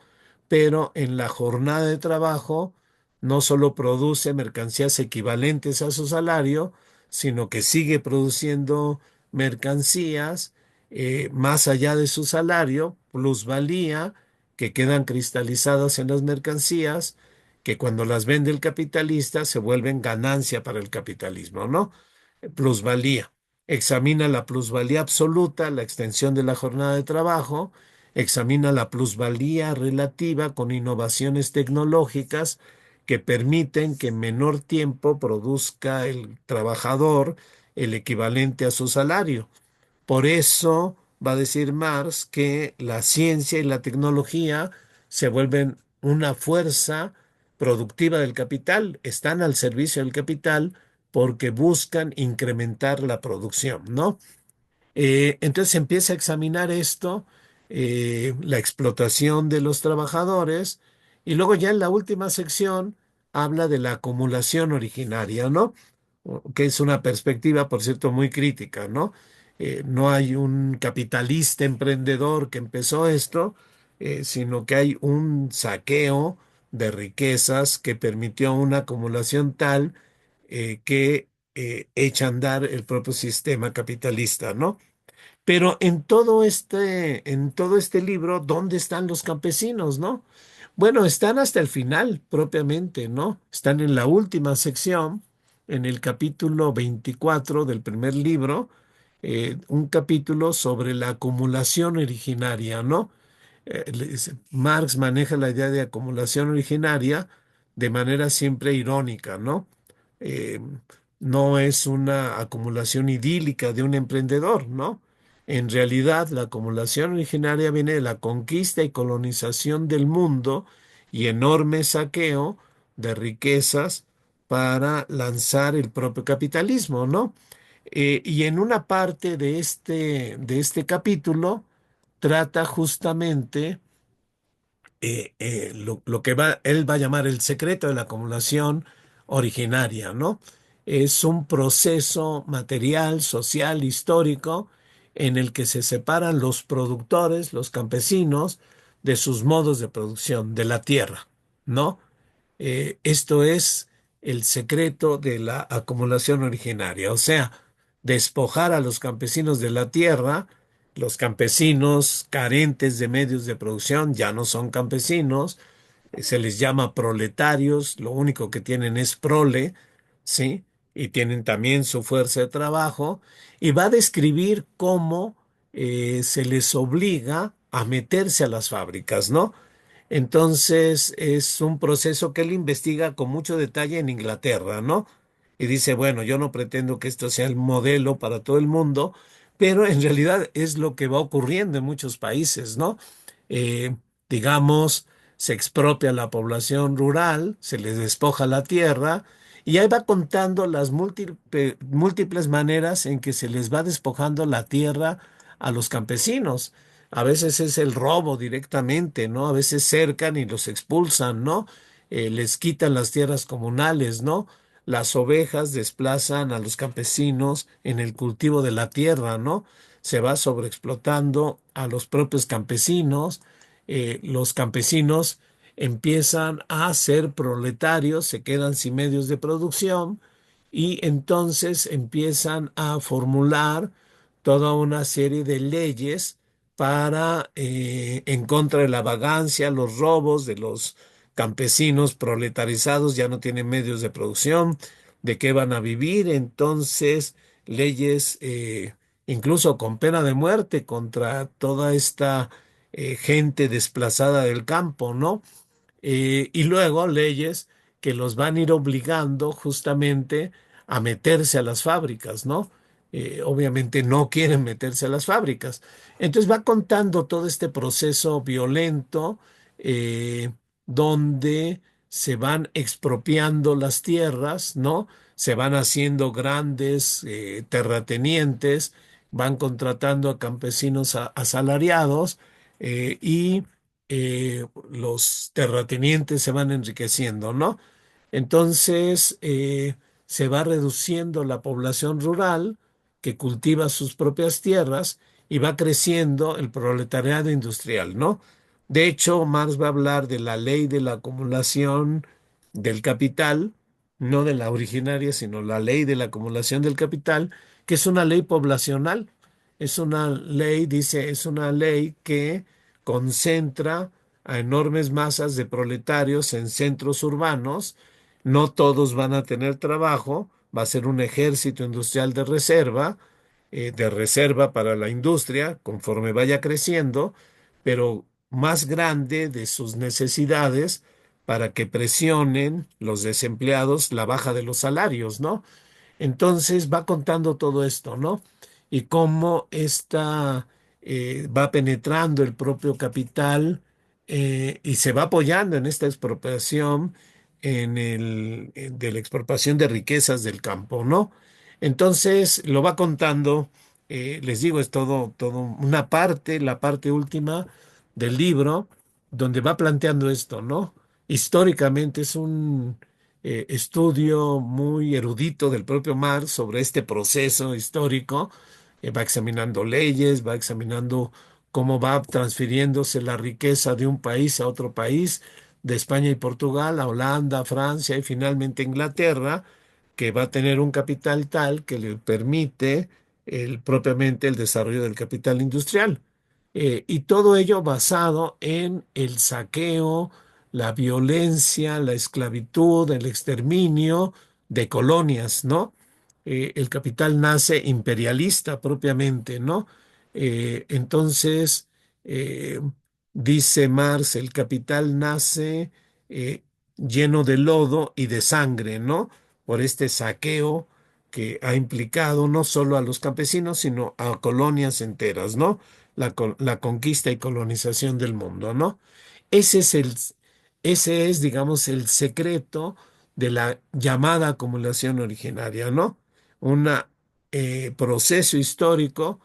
pero en la jornada de trabajo no solo produce mercancías equivalentes a su salario, sino que sigue produciendo mercancías más allá de su salario, plusvalía, que quedan cristalizadas en las mercancías, que cuando las vende el capitalista se vuelven ganancia para el capitalismo, ¿no? Plusvalía. Examina la plusvalía absoluta, la extensión de la jornada de trabajo, examina la plusvalía relativa con innovaciones tecnológicas que permiten que en menor tiempo produzca el trabajador el equivalente a su salario. Por eso va a decir Marx que la ciencia y la tecnología se vuelven una fuerza productiva del capital, están al servicio del capital porque buscan incrementar la producción, ¿no? Entonces empieza a examinar esto, la explotación de los trabajadores, y luego ya en la última sección habla de la acumulación originaria, ¿no? Que es una perspectiva, por cierto, muy crítica, ¿no? No hay un capitalista emprendedor que empezó esto, sino que hay un saqueo de riquezas que permitió una acumulación tal que echa a andar el propio sistema capitalista, ¿no? Pero en todo este libro, ¿dónde están los campesinos, no? Bueno, están hasta el final, propiamente, ¿no? Están en la última sección, en el capítulo 24 del primer libro, un capítulo sobre la acumulación originaria, ¿no? Marx maneja la idea de acumulación originaria de manera siempre irónica, ¿no? Eh, no es una acumulación idílica de un emprendedor, ¿no? En realidad, la acumulación originaria viene de la conquista y colonización del mundo y enorme saqueo de riquezas para lanzar el propio capitalismo, ¿no? Y en una parte de este capítulo trata justamente lo que él va a llamar el secreto de la acumulación originaria, ¿no? Es un proceso material, social, histórico, en el que se separan los productores, los campesinos, de sus modos de producción, de la tierra, ¿no? Esto es el secreto de la acumulación originaria, o sea, despojar a los campesinos de la tierra. Los campesinos carentes de medios de producción ya no son campesinos, se les llama proletarios, lo único que tienen es prole, ¿sí? Y tienen también su fuerza de trabajo, y va a describir cómo se les obliga a meterse a las fábricas, ¿no? Entonces es un proceso que él investiga con mucho detalle en Inglaterra, ¿no? Y dice, bueno, yo no pretendo que esto sea el modelo para todo el mundo, pero en realidad es lo que va ocurriendo en muchos países, ¿no? Eh, digamos, se expropia la población rural, se les despoja la tierra, y ahí va contando las múltiples maneras en que se les va despojando la tierra a los campesinos. A veces es el robo directamente, ¿no? A veces cercan y los expulsan, ¿no? Les quitan las tierras comunales, ¿no? Las ovejas desplazan a los campesinos en el cultivo de la tierra, ¿no? Se va sobreexplotando a los propios campesinos. Los campesinos empiezan a ser proletarios, se quedan sin medios de producción y entonces empiezan a formular toda una serie de leyes para en contra de la vagancia, los robos de los campesinos proletarizados, ya no tienen medios de producción, de qué van a vivir, entonces leyes incluso con pena de muerte contra toda esta gente desplazada del campo, ¿no? Y luego leyes que los van a ir obligando justamente a meterse a las fábricas, ¿no? Obviamente no quieren meterse a las fábricas. Entonces va contando todo este proceso violento eh, donde se van expropiando las tierras, ¿no? Se van haciendo grandes terratenientes, van contratando a campesinos asalariados y los terratenientes se van enriqueciendo, ¿no? Entonces se va reduciendo la población rural que cultiva sus propias tierras y va creciendo el proletariado industrial, ¿no? De hecho, Marx va a hablar de la ley de la acumulación del capital, no de la originaria, sino la ley de la acumulación del capital, que es una ley poblacional. Es una ley, dice, es una ley que concentra a enormes masas de proletarios en centros urbanos. No todos van a tener trabajo, va a ser un ejército industrial de reserva para la industria conforme vaya creciendo, pero más grande de sus necesidades para que presionen los desempleados la baja de los salarios, ¿no? Entonces va contando todo esto, ¿no? Y cómo esta va penetrando el propio capital y se va apoyando en esta expropiación, de la expropiación de riquezas del campo, ¿no? Entonces lo va contando, les digo, es todo una parte, la parte última del libro, donde va planteando esto, ¿no? Históricamente es un estudio muy erudito del propio Marx sobre este proceso histórico. Va examinando leyes, va examinando cómo va transfiriéndose la riqueza de un país a otro país, de España y Portugal a Holanda, Francia y finalmente Inglaterra, que va a tener un capital tal que le permite propiamente el desarrollo del capital industrial. Y todo ello basado en el saqueo, la violencia, la esclavitud, el exterminio de colonias, ¿no? El capital nace imperialista propiamente, ¿no? Entonces, eh, dice Marx, el capital nace eh, lleno de lodo y de sangre, ¿no? Por este saqueo que ha implicado no solo a los campesinos, sino a colonias enteras, ¿no? La conquista y colonización del mundo, ¿no? Ese es ese es, digamos, el secreto de la llamada acumulación originaria, ¿no? Un proceso histórico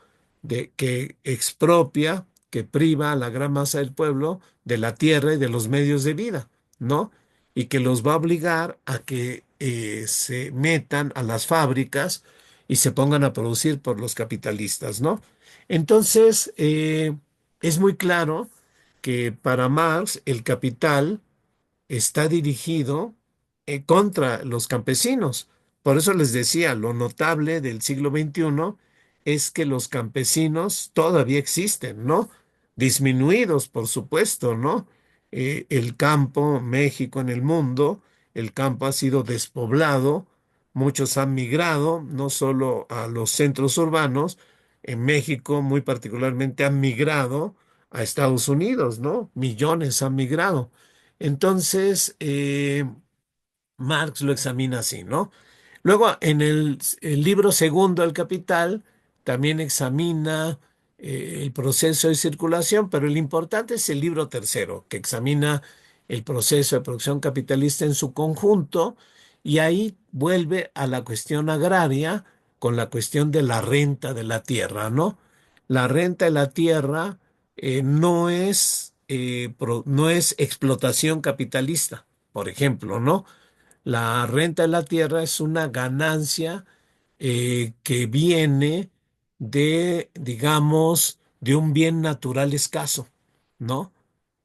que expropia, que priva a la gran masa del pueblo de la tierra y de los medios de vida, ¿no? Y que los va a obligar a que se metan a las fábricas y se pongan a producir por los capitalistas, ¿no? Entonces, es muy claro que para Marx el capital está dirigido contra los campesinos. Por eso les decía, lo notable del siglo XXI es que los campesinos todavía existen, ¿no? Disminuidos, por supuesto, ¿no? El campo, México en el mundo, el campo ha sido despoblado, muchos han migrado, no solo a los centros urbanos, en México muy particularmente han migrado a Estados Unidos, ¿no? Millones han migrado. Entonces, Marx lo examina así, ¿no? Luego, en el libro segundo, El Capital, también examina el proceso de circulación, pero el importante es el libro tercero, que examina el proceso de producción capitalista en su conjunto, y ahí vuelve a la cuestión agraria con la cuestión de la renta de la tierra, ¿no? La renta de la tierra no es explotación capitalista, por ejemplo, ¿no? La renta de la tierra es una ganancia que viene de, digamos, de un bien natural escaso, ¿no?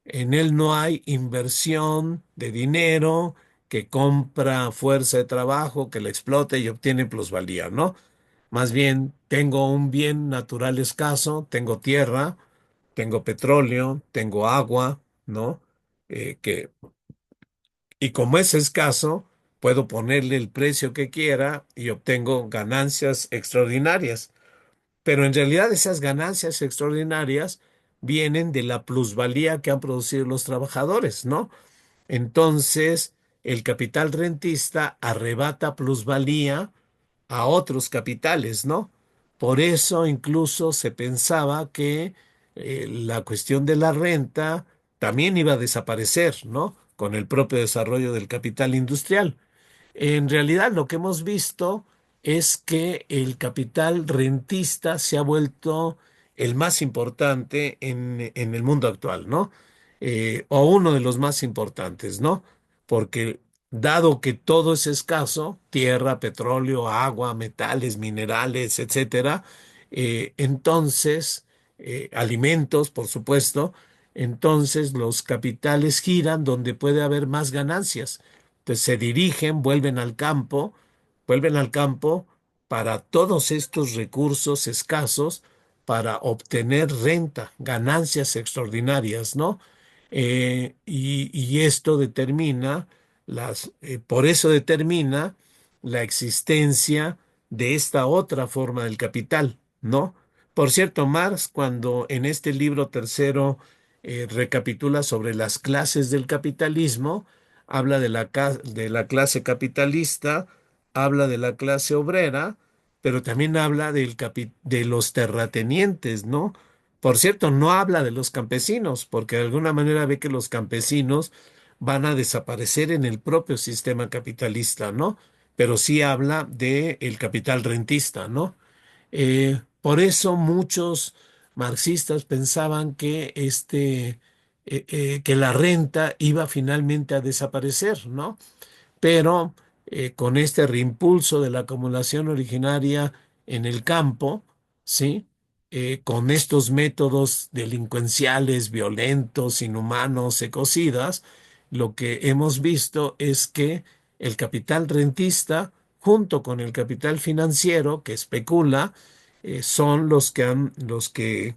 En él no hay inversión de dinero que compra fuerza de trabajo, que la explote y obtiene plusvalía, ¿no? Más bien, tengo un bien natural escaso, tengo tierra, tengo petróleo, tengo agua, ¿no? Que y como es escaso, puedo ponerle el precio que quiera y obtengo ganancias extraordinarias. Pero en realidad esas ganancias extraordinarias vienen de la plusvalía que han producido los trabajadores, ¿no? Entonces, el capital rentista arrebata plusvalía a otros capitales, ¿no? Por eso incluso se pensaba que la cuestión de la renta también iba a desaparecer, ¿no? Con el propio desarrollo del capital industrial. En realidad, lo que hemos visto es que el capital rentista se ha vuelto el más importante en el mundo actual, ¿no? O uno de los más importantes, ¿no? Porque dado que todo es escaso, tierra, petróleo, agua, metales, minerales, etcétera, entonces, alimentos, por supuesto, entonces los capitales giran donde puede haber más ganancias. Entonces se dirigen, vuelven al campo para todos estos recursos escasos para obtener renta, ganancias extraordinarias, ¿no? Y esto determina por eso determina la existencia de esta otra forma del capital, ¿no? Por cierto, Marx, cuando en este libro tercero recapitula sobre las clases del capitalismo, habla de la clase capitalista, habla de la clase obrera, pero también habla de los terratenientes, ¿no? Por cierto, no habla de los campesinos, porque de alguna manera ve que los campesinos van a desaparecer en el propio sistema capitalista, ¿no? Pero sí habla de el capital rentista, ¿no? Por eso muchos marxistas pensaban que que la renta iba finalmente a desaparecer, ¿no? Pero con este reimpulso de la acumulación originaria en el campo, ¿sí? con estos métodos delincuenciales, violentos, inhumanos, ecocidas, lo que hemos visto es que el capital rentista, junto con el capital financiero que especula, son los que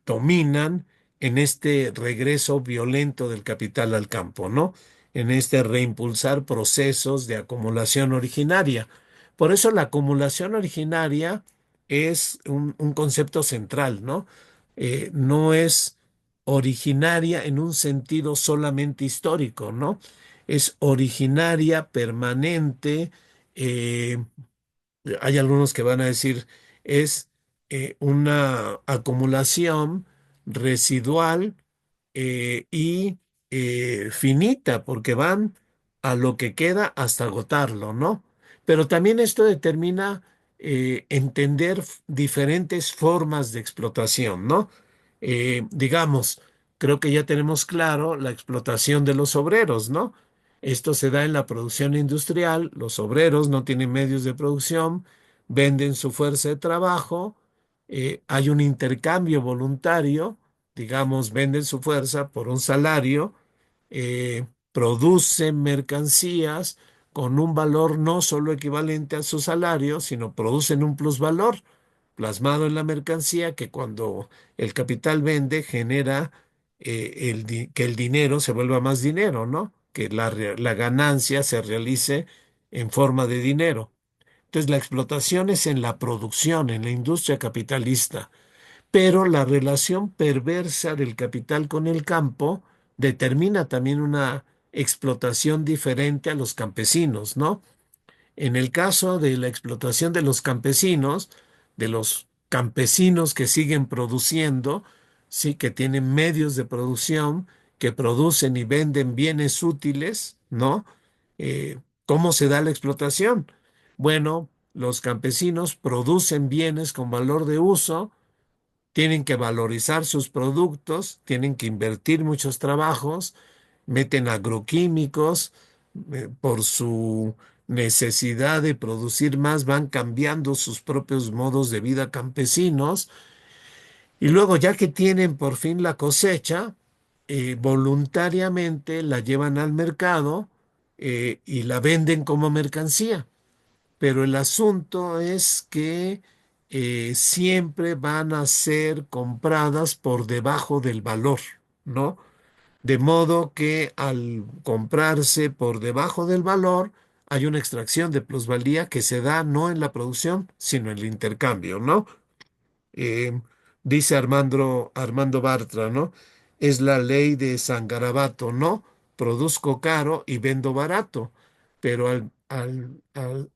dominan en este regreso violento del capital al campo, ¿no? En este reimpulsar procesos de acumulación originaria. Por eso la acumulación originaria es un concepto central, ¿no? No es originaria en un sentido solamente histórico, ¿no? Es originaria, permanente, eh, hay algunos que van a decir es una acumulación residual y finita, porque van a lo que queda hasta agotarlo, ¿no? Pero también esto determina entender diferentes formas de explotación, ¿no? Digamos, creo que ya tenemos claro la explotación de los obreros, ¿no? Esto se da en la producción industrial, los obreros no tienen medios de producción, venden su fuerza de trabajo, hay un intercambio voluntario, digamos, venden su fuerza por un salario, producen mercancías con un valor no solo equivalente a su salario, sino producen un plusvalor plasmado en la mercancía que cuando el capital vende genera que el dinero se vuelva más dinero, ¿no? Que la ganancia se realice en forma de dinero. Entonces, la explotación es en la producción, en la industria capitalista, pero la relación perversa del capital con el campo determina también una explotación diferente a los campesinos, ¿no? En el caso de la explotación de los campesinos que siguen produciendo, sí, que tienen medios de producción, que producen y venden bienes útiles, ¿no? ¿Cómo se da la explotación? Bueno, los campesinos producen bienes con valor de uso, tienen que valorizar sus productos, tienen que invertir muchos trabajos, meten agroquímicos, por su necesidad de producir más, van cambiando sus propios modos de vida campesinos y luego ya que tienen por fin la cosecha, voluntariamente la llevan al mercado y la venden como mercancía. Pero el asunto es que siempre van a ser compradas por debajo del valor, ¿no? De modo que al comprarse por debajo del valor, hay una extracción de plusvalía que se da no en la producción, sino en el intercambio, ¿no? eh, Dice Armando Bartra, ¿no? Es la ley de San Garabato, ¿no? Produzco caro y vendo barato. Pero al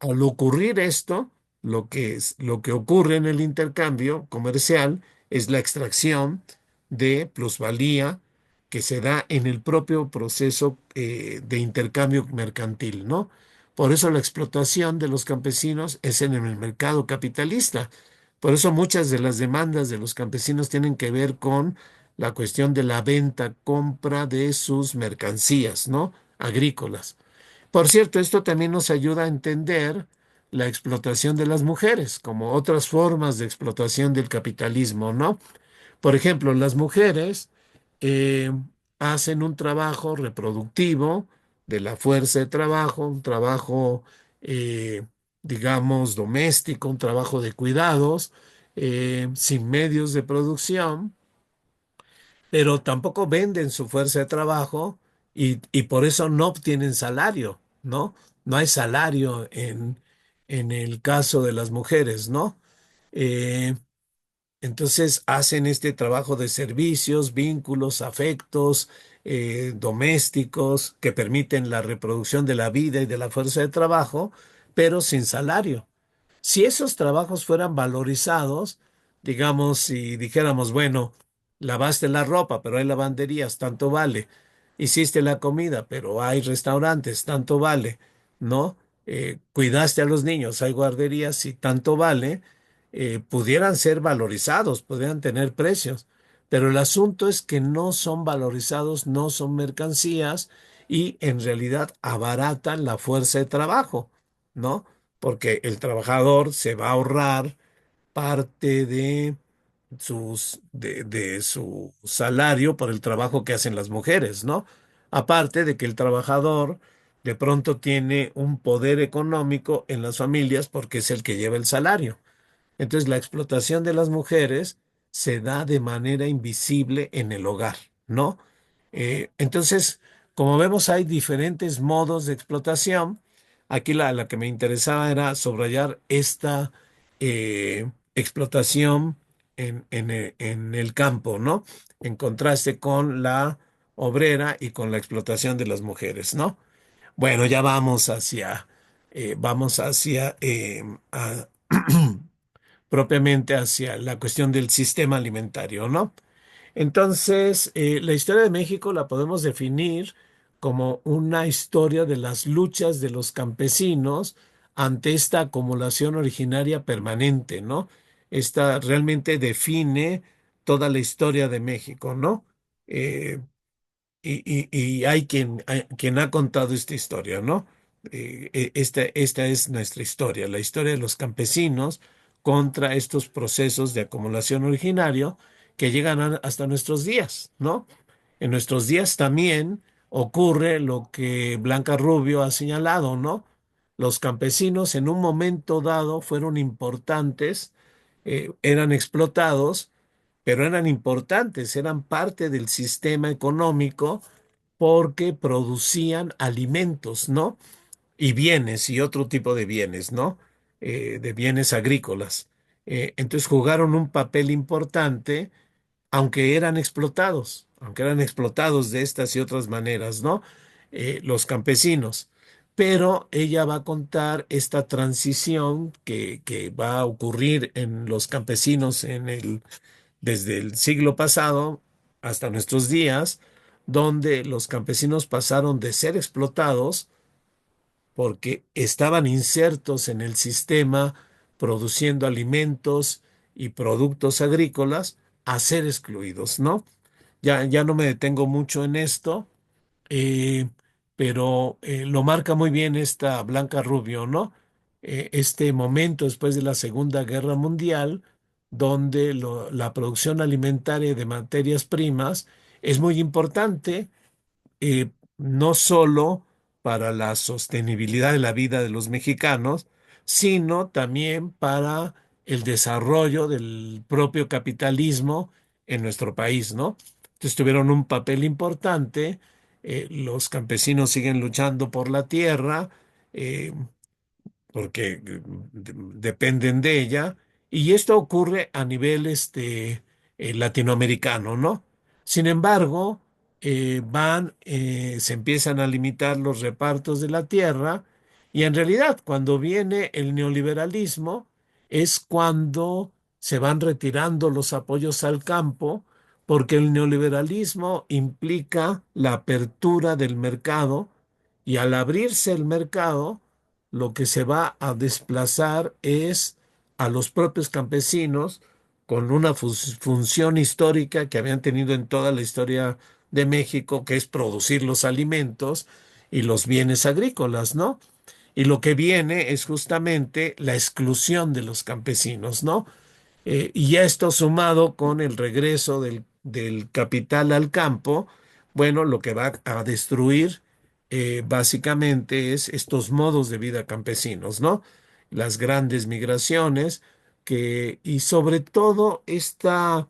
ocurrir esto, lo que ocurre en el intercambio comercial es la extracción de plusvalía que se da en el propio proceso de intercambio mercantil, ¿no? Por eso la explotación de los campesinos es en el mercado capitalista. Por eso muchas de las demandas de los campesinos tienen que ver con la cuestión de la venta, compra de sus mercancías, ¿no? Agrícolas. Por cierto, esto también nos ayuda a entender la explotación de las mujeres, como otras formas de explotación del capitalismo, ¿no? Por ejemplo, las mujeres eh, hacen un trabajo reproductivo de la fuerza de trabajo, un trabajo, eh, digamos, doméstico, un trabajo de cuidados, sin medios de producción, pero tampoco venden su fuerza de trabajo y por eso no obtienen salario, ¿no? No hay salario en el caso de las mujeres, ¿no? Eh, entonces hacen este trabajo de servicios, vínculos, afectos, domésticos que permiten la reproducción de la vida y de la fuerza de trabajo, pero sin salario. Si esos trabajos fueran valorizados, digamos, si dijéramos, bueno, lavaste la ropa, pero hay lavanderías, tanto vale. Hiciste la comida, pero hay restaurantes, tanto vale, ¿no? Cuidaste a los niños, hay guarderías y tanto vale, pudieran ser valorizados, pudieran tener precios. Pero el asunto es que no son valorizados, no son mercancías y en realidad abaratan la fuerza de trabajo, ¿no? Porque el trabajador se va a ahorrar parte de su salario por el trabajo que hacen las mujeres, ¿no? Aparte de que el trabajador de pronto tiene un poder económico en las familias porque es el que lleva el salario. Entonces, la explotación de las mujeres se da de manera invisible en el hogar, ¿no? Entonces, como vemos, hay diferentes modos de explotación. Aquí la que me interesaba era subrayar esta explotación en el campo, ¿no? En contraste con la obrera y con la explotación de las mujeres, ¿no? Bueno, ya vamos hacia propiamente hacia la cuestión del sistema alimentario, ¿no? Entonces, la historia de México la podemos definir como una historia de las luchas de los campesinos ante esta acumulación originaria permanente, ¿no? Esta realmente define toda la historia de México, ¿no? Eh, y hay quien ha contado esta historia, ¿no? Esta es nuestra historia, la historia de los campesinos contra estos procesos de acumulación originario que llegan hasta nuestros días, ¿no? En nuestros días también ocurre lo que Blanca Rubio ha señalado, ¿no? Los campesinos en un momento dado fueron importantes, eran explotados, pero eran importantes, eran parte del sistema económico porque producían alimentos, ¿no? Y bienes y otro tipo de bienes, ¿no? De bienes agrícolas. Entonces jugaron un papel importante, aunque eran explotados de estas y otras maneras, ¿no? Los campesinos. Pero ella va a contar esta transición que va a ocurrir en los campesinos desde el siglo pasado hasta nuestros días, donde los campesinos pasaron de ser explotados porque estaban insertos en el sistema produciendo alimentos y productos agrícolas a ser excluidos, ¿no? Ya no me detengo mucho en esto, eh, pero lo marca muy bien esta Blanca Rubio, ¿no? Este momento después de la Segunda Guerra Mundial, donde la producción alimentaria de materias primas es muy importante, no solo para la sostenibilidad de la vida de los mexicanos, sino también para el desarrollo del propio capitalismo en nuestro país, ¿no? Entonces tuvieron un papel importante, los campesinos siguen luchando por la tierra, eh, porque dependen de ella, y esto ocurre a nivel latinoamericano, ¿no? Sin embargo, se empiezan a limitar los repartos de la tierra, y en realidad cuando viene el neoliberalismo es cuando se van retirando los apoyos al campo, porque el neoliberalismo implica la apertura del mercado, y al abrirse el mercado, lo que se va a desplazar es a los propios campesinos con una función histórica que habían tenido en toda la historia de México, que es producir los alimentos y los bienes agrícolas, ¿no? Y lo que viene es justamente la exclusión de los campesinos, ¿no? Y ya esto sumado con el regreso del capital al campo, bueno, lo que va a destruir básicamente es estos modos de vida campesinos, ¿no? Las grandes migraciones y sobre todo esta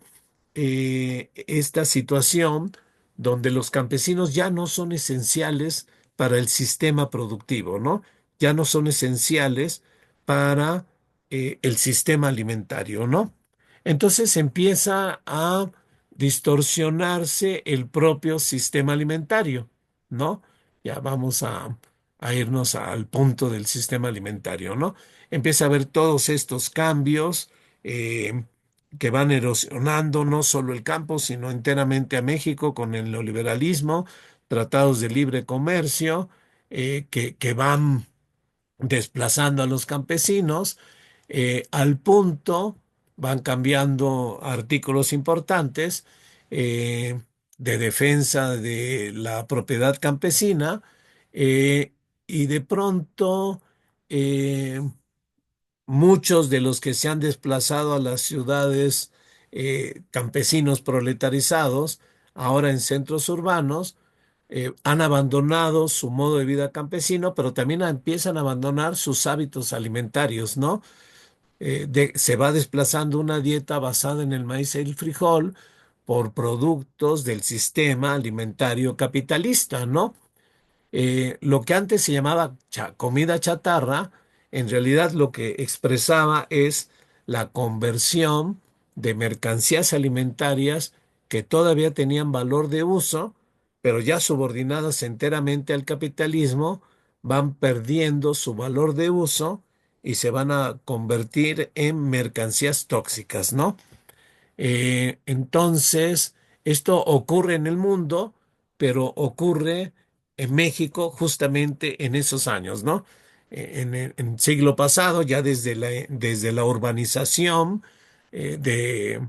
situación donde los campesinos ya no son esenciales para el sistema productivo, ¿no? Ya no son esenciales para el sistema alimentario, ¿no? Entonces empieza a distorsionarse el propio sistema alimentario, ¿no? Ya vamos a irnos al punto del sistema alimentario, ¿no? Empieza a haber todos estos cambios. Que van erosionando no solo el campo, sino enteramente a México con el neoliberalismo, tratados de libre comercio, que van desplazando a los campesinos, al punto, van cambiando artículos importantes eh, de defensa de la propiedad campesina, eh, y de pronto, eh, muchos de los que se han desplazado a las ciudades, campesinos proletarizados, ahora en centros urbanos, han abandonado su modo de vida campesino, pero también empiezan a abandonar sus hábitos alimentarios, ¿no? Se va desplazando una dieta basada en el maíz y el frijol por productos del sistema alimentario capitalista, ¿no? Lo que antes se llamaba comida chatarra, en realidad lo que expresaba es la conversión de mercancías alimentarias que todavía tenían valor de uso, pero ya subordinadas enteramente al capitalismo, van perdiendo su valor de uso y se van a convertir en mercancías tóxicas, ¿no? Entonces, esto ocurre en el mundo, pero ocurre en México justamente en esos años, ¿no? En el siglo pasado, ya desde la urbanización, de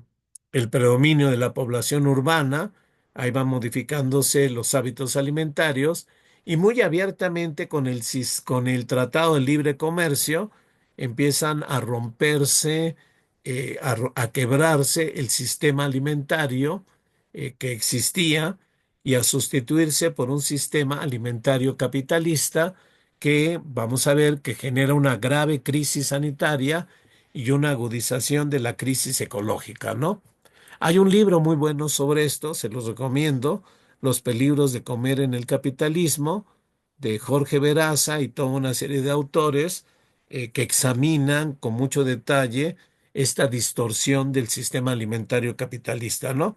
el predominio de la población urbana, ahí van modificándose los hábitos alimentarios y muy abiertamente con el Tratado de Libre Comercio empiezan a romperse, a quebrarse el sistema alimentario que existía y a sustituirse por un sistema alimentario capitalista que vamos a ver que genera una grave crisis sanitaria y una agudización de la crisis ecológica, ¿no? Hay un libro muy bueno sobre esto, se los recomiendo, Los peligros de comer en el capitalismo, de Jorge Veraza y toda una serie de autores que examinan con mucho detalle esta distorsión del sistema alimentario capitalista, ¿no?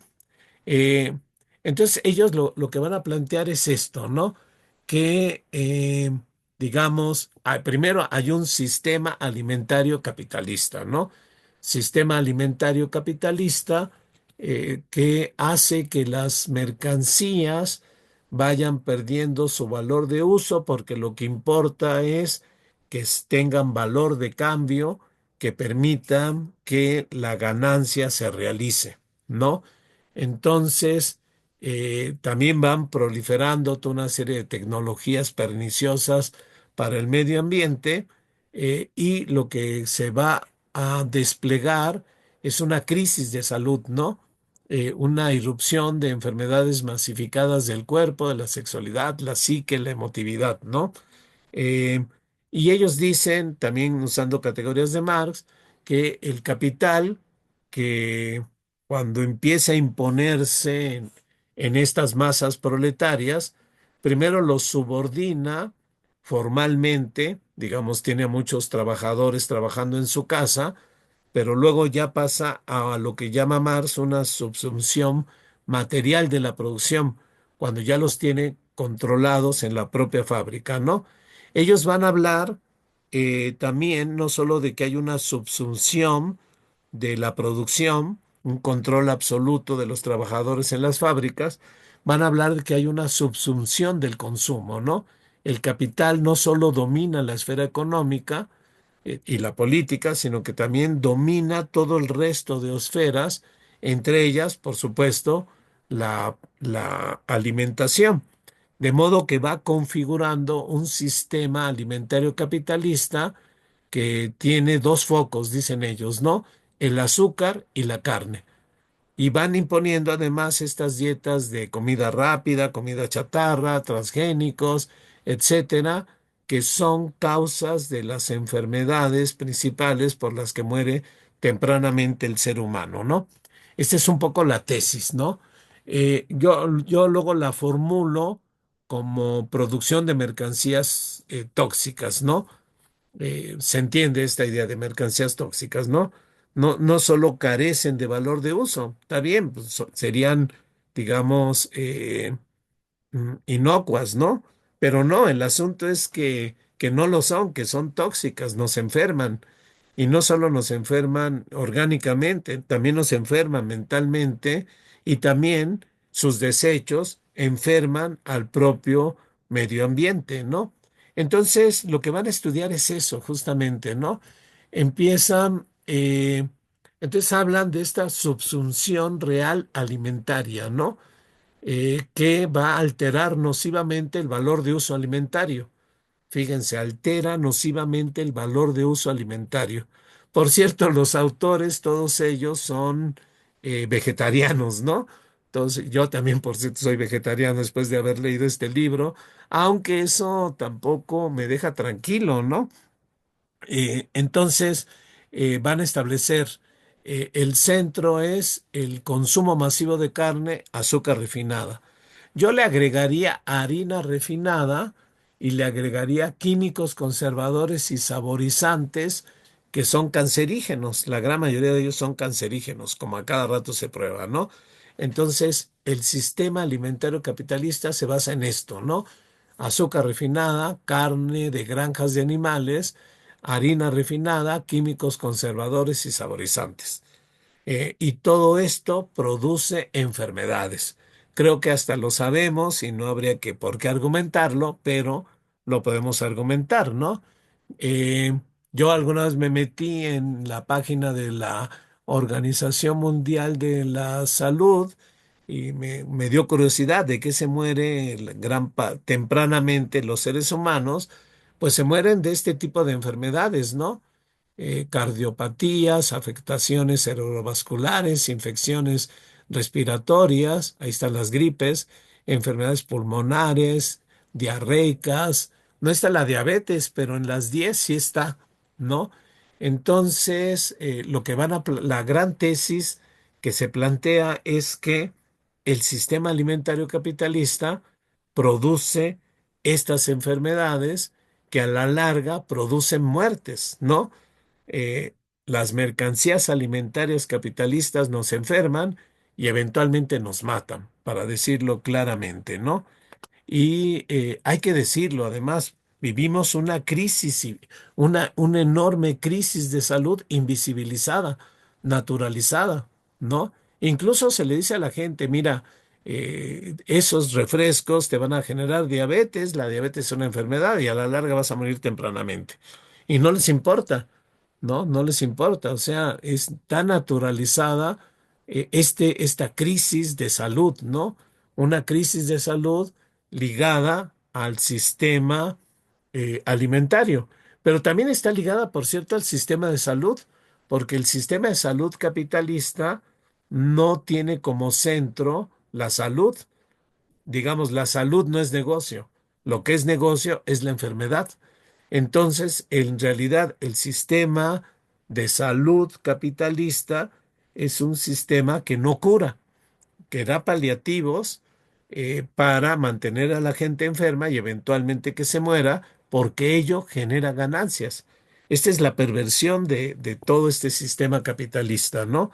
Eh, entonces ellos lo que van a plantear es esto, ¿no? Que, digamos, primero hay un sistema alimentario capitalista, ¿no? Sistema alimentario capitalista que hace que las mercancías vayan perdiendo su valor de uso porque lo que importa es que tengan valor de cambio que permitan que la ganancia se realice, ¿no? Entonces, también van proliferando toda una serie de tecnologías perniciosas para el medio ambiente y lo que se va a desplegar es una crisis de salud, ¿no? Una irrupción de enfermedades masificadas del cuerpo, de la sexualidad, la psique, la emotividad, ¿no? Eh, y ellos dicen, también usando categorías de Marx, que el capital, que cuando empieza a imponerse en estas masas proletarias, primero los subordina formalmente, digamos, tiene a muchos trabajadores trabajando en su casa, pero luego ya pasa a lo que llama Marx una subsunción material de la producción, cuando ya los tiene controlados en la propia fábrica, ¿no? Ellos van a hablar también no solo de que hay una subsunción de la producción, un control absoluto de los trabajadores en las fábricas, van a hablar de que hay una subsunción del consumo, ¿no? El capital no solo domina la esfera económica, y la política, sino que también domina todo el resto de esferas, entre ellas, por supuesto, la alimentación. De modo que va configurando un sistema alimentario capitalista que tiene dos focos, dicen ellos, ¿no? El azúcar y la carne. Y van imponiendo además estas dietas de comida rápida, comida chatarra, transgénicos, etcétera, que son causas de las enfermedades principales por las que muere tempranamente el ser humano, ¿no? Esta es un poco la tesis, ¿no? Yo luego la formulo como producción de mercancías tóxicas, ¿no? Se entiende esta idea de mercancías tóxicas, ¿no? No solo carecen de valor de uso, está bien, pues, serían, digamos, inocuas, ¿no? Pero no, el asunto es que no lo son, que son tóxicas, nos enferman. Y no solo nos enferman orgánicamente, también nos enferman mentalmente y también sus desechos enferman al propio medio ambiente, ¿no? Entonces, lo que van a estudiar es eso, justamente, ¿no? Empiezan, entonces hablan de esta subsunción real alimentaria, ¿no? Que va a alterar nocivamente el valor de uso alimentario. fíjense, altera nocivamente el valor de uso alimentario. Por cierto, los autores, todos ellos son vegetarianos, ¿no? Entonces, yo también, por cierto, soy vegetariano después de haber leído este libro, aunque eso tampoco me deja tranquilo, ¿no? Entonces, van a establecer, el centro es el consumo masivo de carne, azúcar refinada. Yo le agregaría harina refinada y le agregaría químicos conservadores y saborizantes que son cancerígenos. La gran mayoría de ellos son cancerígenos, como a cada rato se prueba, ¿no? Entonces, el sistema alimentario capitalista se basa en esto, ¿no? Azúcar refinada, carne de granjas de animales, harina refinada, químicos conservadores y saborizantes. Y todo esto produce enfermedades. Creo que hasta lo sabemos y no habría que por qué argumentarlo, pero lo podemos argumentar, ¿no? Eh, yo alguna vez me metí en la página de la Organización Mundial de la Salud y me dio curiosidad de qué se muere tempranamente los seres humanos, pues se mueren de este tipo de enfermedades, ¿no? Cardiopatías, afectaciones cerebrovasculares, infecciones respiratorias, ahí están las gripes, enfermedades pulmonares, diarreicas, no está la diabetes, pero en las 10 sí está, ¿no? Entonces, lo que la gran tesis que se plantea es que el sistema alimentario capitalista produce estas enfermedades que a la larga producen muertes, ¿no? eh, las mercancías alimentarias capitalistas nos enferman y eventualmente nos matan, para decirlo claramente, ¿no? Y hay que decirlo, además, vivimos una crisis, una enorme crisis de salud invisibilizada, naturalizada, ¿no? Incluso se le dice a la gente, mira, esos refrescos te van a generar diabetes, la diabetes es una enfermedad y a la larga vas a morir tempranamente. Y no les importa, ¿no? No les importa, o sea, es tan naturalizada esta crisis de salud, ¿no? Una crisis de salud ligada al sistema alimentario, pero también está ligada, por cierto, al sistema de salud, porque el sistema de salud capitalista no tiene como centro la salud. Digamos, la salud no es negocio, lo que es negocio es la enfermedad. Entonces, en realidad, el sistema de salud capitalista es un sistema que no cura, que da paliativos para mantener a la gente enferma y eventualmente que se muera, porque ello genera ganancias. Esta es la perversión de todo este sistema capitalista, ¿no?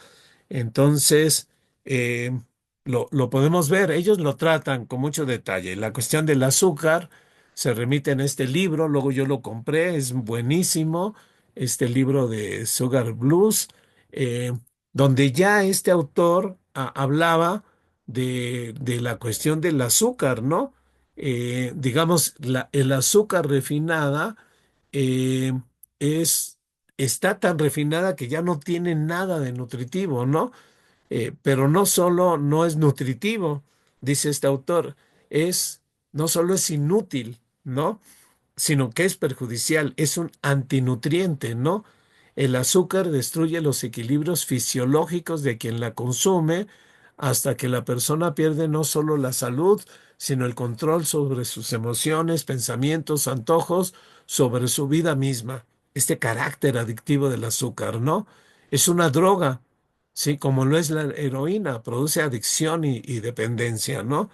Entonces, eh, lo podemos ver, ellos lo tratan con mucho detalle. La cuestión del azúcar se remite en este libro, luego yo lo compré, es buenísimo, este libro de Sugar Blues, eh, donde ya este autor hablaba de la cuestión del azúcar, ¿no? Digamos, el azúcar refinada eh, es, está tan refinada que ya no tiene nada de nutritivo, ¿no? Pero no solo no es nutritivo, dice este autor, no solo es inútil, ¿no? Sino que es perjudicial, es un antinutriente, ¿no? El azúcar destruye los equilibrios fisiológicos de quien la consume hasta que la persona pierde no solo la salud, sino el control sobre sus emociones, pensamientos, antojos, sobre su vida misma. Este carácter adictivo del azúcar, ¿no? Es una droga, sí, como lo es la heroína, produce adicción y dependencia, ¿no?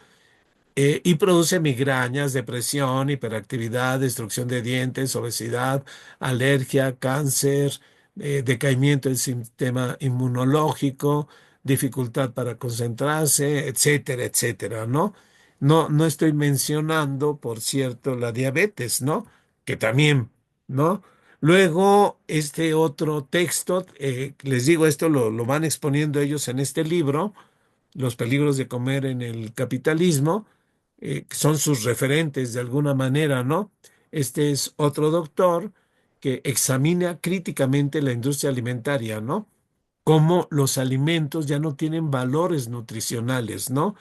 Y produce migrañas, depresión, hiperactividad, destrucción de dientes, obesidad, alergia, cáncer, decaimiento del sistema inmunológico, dificultad para concentrarse, etcétera, etcétera, ¿no? No estoy mencionando, por cierto, la diabetes, ¿no? Que también, ¿no? Luego, este otro texto, les digo, esto lo van exponiendo ellos en este libro, Los peligros de comer en el capitalismo, que son sus referentes de alguna manera, ¿no? Este es otro doctor que examina críticamente la industria alimentaria, ¿no? Cómo los alimentos ya no tienen valores nutricionales, ¿no?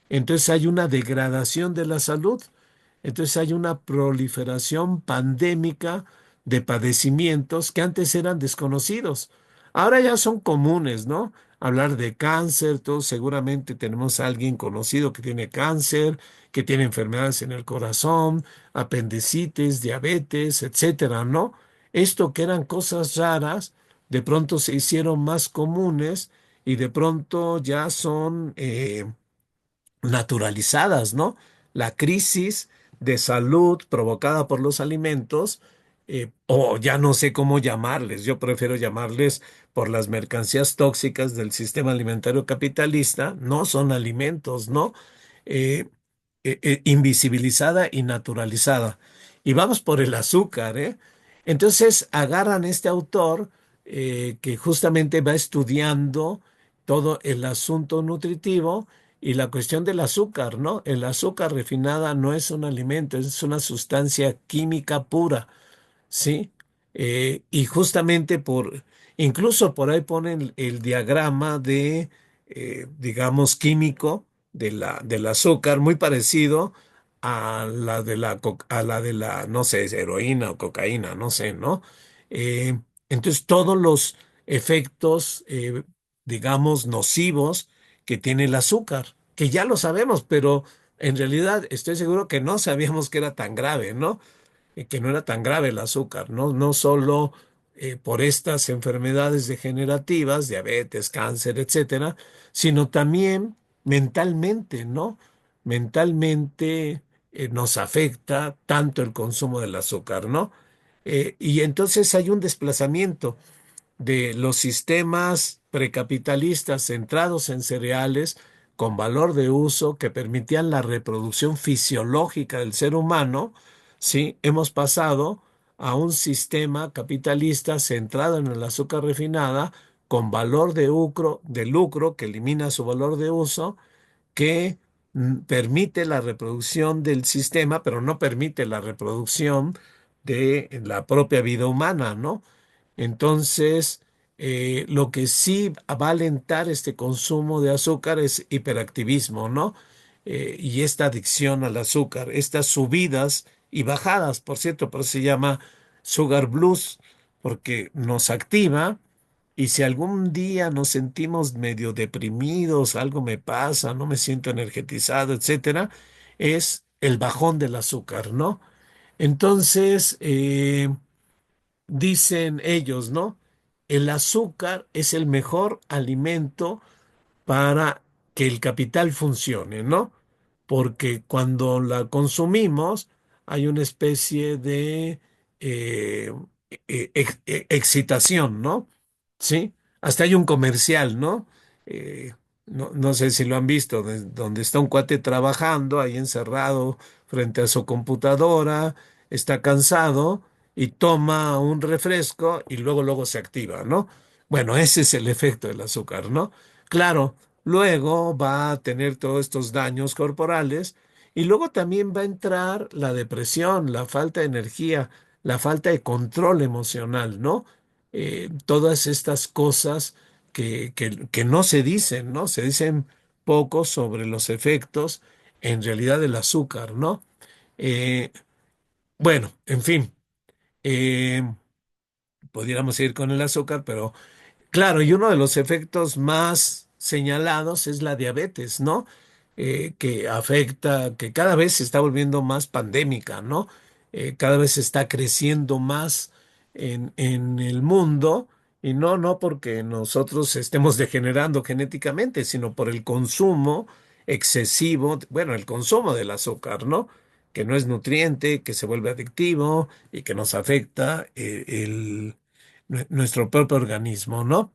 Entonces hay una degradación de la salud. Entonces hay una proliferación pandémica de padecimientos que antes eran desconocidos. Ahora ya son comunes, ¿no? Hablar de cáncer, todos seguramente tenemos a alguien conocido que tiene cáncer, que tiene enfermedades en el corazón, apendicitis, diabetes, etcétera, ¿no? Esto que eran cosas raras, de pronto se hicieron más comunes y de pronto ya son naturalizadas, ¿no? La crisis de salud provocada por los alimentos, o ya no sé cómo llamarles, yo prefiero llamarles por las mercancías tóxicas del sistema alimentario capitalista, no son alimentos, ¿no? Eh, Invisibilizada y naturalizada. Y vamos por el azúcar, ¿eh? Entonces agarran este autor que justamente va estudiando todo el asunto nutritivo y la cuestión del azúcar, ¿no? El azúcar refinada no es un alimento, es una sustancia química pura. Sí, y justamente incluso por ahí ponen el diagrama de, digamos, químico del azúcar, muy parecido a la de la, no sé, heroína o cocaína, no sé, ¿no? Eh, entonces, todos los efectos, digamos, nocivos que tiene el azúcar, que ya lo sabemos, pero en realidad estoy seguro que no sabíamos que era tan grave, ¿no? Que no era tan grave el azúcar, ¿no? No solo por estas enfermedades degenerativas, diabetes, cáncer, etcétera, sino también mentalmente, ¿no? Mentalmente nos afecta tanto el consumo del azúcar, ¿no? Y entonces hay un desplazamiento de los sistemas precapitalistas centrados en cereales con valor de uso que permitían la reproducción fisiológica del ser humano, ¿sí? Hemos pasado a un sistema capitalista centrado en el azúcar refinada con valor de lucro que elimina su valor de uso, que permite la reproducción del sistema, pero no permite la reproducción de la propia vida humana, ¿no? Entonces, lo que sí va a alentar este consumo de azúcar es hiperactivismo, ¿no? Y esta adicción al azúcar, estas subidas y bajadas, por cierto, por eso se llama Sugar Blues, porque nos activa y si algún día nos sentimos medio deprimidos, algo me pasa, no me siento energetizado, etcétera, es el bajón del azúcar, ¿no? Entonces, dicen ellos, ¿no? El azúcar es el mejor alimento para que el capital funcione, ¿no? Porque cuando la consumimos hay una especie de eh, excitación, ¿no? Sí, hasta hay un comercial, ¿no? Eh, no sé si lo han visto, donde está un cuate trabajando ahí encerrado frente a su computadora, está cansado y toma un refresco y luego se activa, ¿no? Bueno, ese es el efecto del azúcar, ¿no? Claro, luego va a tener todos estos daños corporales y luego también va a entrar la depresión, la falta de energía, la falta de control emocional, ¿no? Todas estas cosas que no se dicen, ¿no? Se dicen poco sobre los efectos en realidad del azúcar, ¿no? Eh, bueno, en fin, eh, pudiéramos ir con el azúcar, pero claro, y uno de los efectos más señalados es la diabetes, ¿no? Que afecta, que cada vez se está volviendo más pandémica, ¿no? Cada vez está creciendo más en el mundo y no porque nosotros estemos degenerando genéticamente, sino por el consumo excesivo, bueno, el consumo del azúcar, ¿no? Que no es nutriente, que se vuelve adictivo y que nos afecta nuestro propio organismo, ¿no?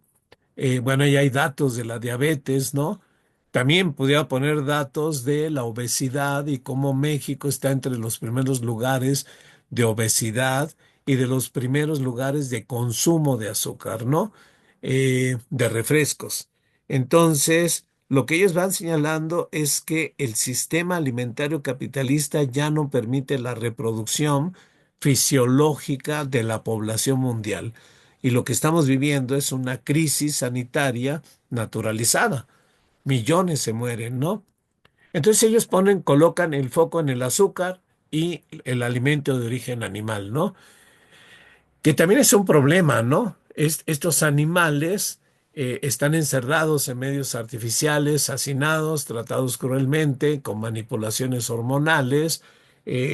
Bueno, y hay datos de la diabetes, ¿no? También podría poner datos de la obesidad y cómo México está entre los primeros lugares de obesidad y de los primeros lugares de consumo de azúcar, ¿no? De refrescos. Entonces, lo que ellos van señalando es que el sistema alimentario capitalista ya no permite la reproducción fisiológica de la población mundial. Y lo que estamos viviendo es una crisis sanitaria naturalizada. Millones se mueren, ¿no? Entonces ellos colocan el foco en el azúcar y el alimento de origen animal, ¿no? Que también es un problema, ¿no? Estos animales están encerrados en medios artificiales, hacinados, tratados cruelmente, con manipulaciones hormonales,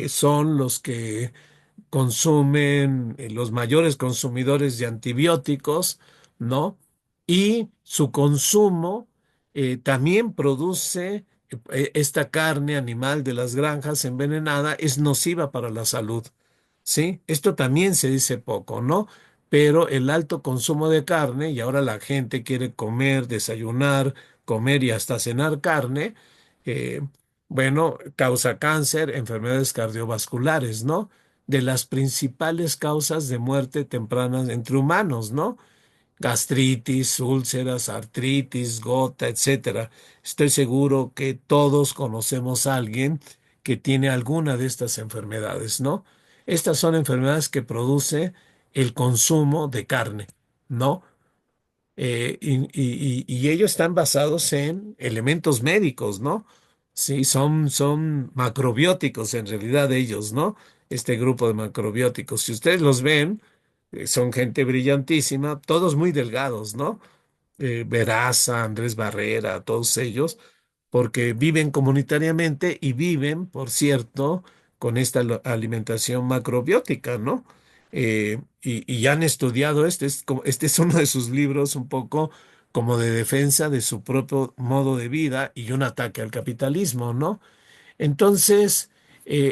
son los que consumen, los mayores consumidores de antibióticos, ¿no? Y su consumo también produce esta carne animal de las granjas envenenada, es nociva para la salud, ¿sí? Esto también se dice poco, ¿no? Pero el alto consumo de carne, y ahora la gente quiere comer, desayunar, comer y hasta cenar carne, eh, bueno, causa cáncer, enfermedades cardiovasculares, ¿no? De las principales causas de muerte temprana entre humanos, ¿no? Gastritis, úlceras, artritis, gota, etcétera. Estoy seguro que todos conocemos a alguien que tiene alguna de estas enfermedades, ¿no? Estas son enfermedades que produce el consumo de carne, ¿no? Y ellos están basados en elementos médicos, ¿no? Sí, son macrobióticos en realidad ellos, ¿no? Este grupo de macrobióticos. Si ustedes los ven, son gente brillantísima, todos muy delgados, ¿no? Veraza, Andrés Barrera, todos ellos, porque viven comunitariamente y viven, por cierto, con esta alimentación macrobiótica, ¿no? Y han estudiado este es uno de sus libros un poco como de defensa de su propio modo de vida y un ataque al capitalismo, ¿no? Entonces,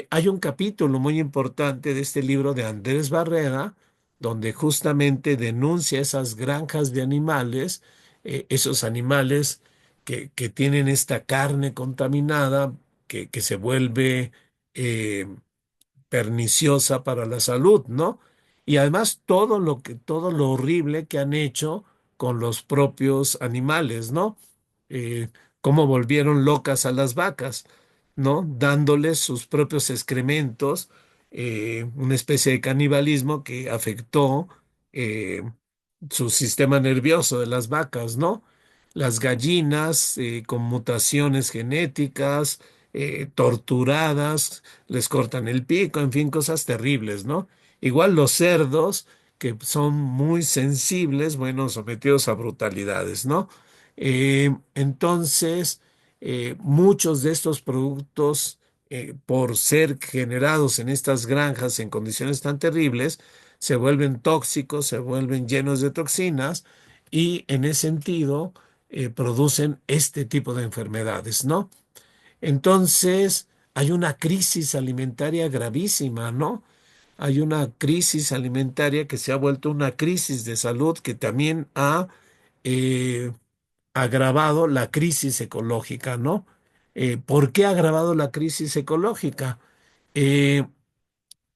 hay un capítulo muy importante de este libro de Andrés Barrera, donde justamente denuncia esas granjas de animales, esos animales que tienen esta carne contaminada, que se vuelve eh, perniciosa para la salud, ¿no? Y además todo lo horrible que han hecho con los propios animales, ¿no? Eh, Cómo volvieron locas a las vacas, ¿no? Dándoles sus propios excrementos, una especie de canibalismo que afectó eh, su sistema nervioso de las vacas, ¿no? Las gallinas con mutaciones genéticas, torturadas, les cortan el pico, en fin, cosas terribles, ¿no? Igual los cerdos, que son muy sensibles, bueno, sometidos a brutalidades, ¿no? Entonces, muchos de estos productos, por ser generados en estas granjas en condiciones tan terribles, se vuelven tóxicos, se vuelven llenos de toxinas y en ese sentido producen este tipo de enfermedades, ¿no? Entonces, hay una crisis alimentaria gravísima, ¿no? Hay una crisis alimentaria que se ha vuelto una crisis de salud que también ha eh, agravado la crisis ecológica, ¿no? ¿Por qué ha agravado la crisis ecológica? Eh,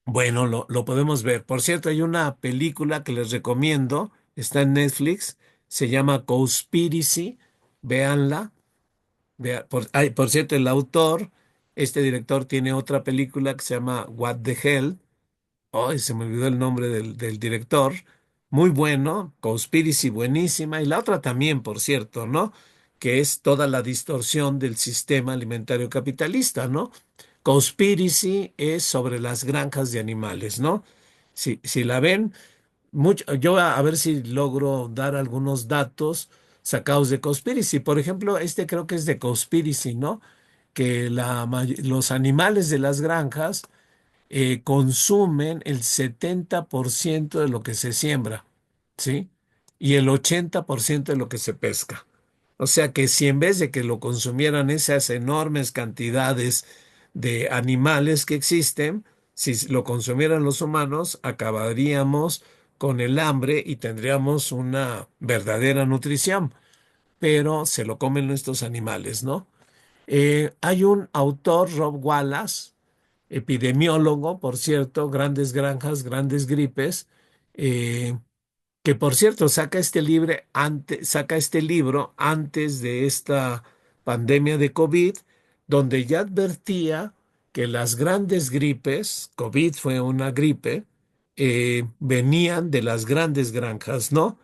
bueno, lo podemos ver. Por cierto, hay una película que les recomiendo, está en Netflix, se llama Conspiracy, véanla. Por cierto, el autor, este director tiene otra película que se llama What the Hell. Ay, se me olvidó el nombre del director. Muy bueno, Conspiracy buenísima. Y la otra también, por cierto, ¿no? Que es toda la distorsión del sistema alimentario capitalista, ¿no? Conspiracy es sobre las granjas de animales, ¿no? Si la ven, yo a ver si logro dar algunos datos sacados de Conspiracy. Por ejemplo, este creo que es de Conspiracy, ¿no? Que los animales de las granjas consumen el 70% de lo que se siembra, ¿sí? Y el 80% de lo que se pesca. O sea que si en vez de que lo consumieran esas enormes cantidades de animales que existen, si lo consumieran los humanos, acabaríamos con el hambre y tendríamos una verdadera nutrición, pero se lo comen nuestros animales, ¿no? Hay un autor, Rob Wallace, epidemiólogo, por cierto, grandes granjas, grandes gripes, eh, que por cierto saca este libro antes de esta pandemia de COVID, donde ya advertía que las grandes gripes, COVID fue una gripe, venían de las grandes granjas, ¿no?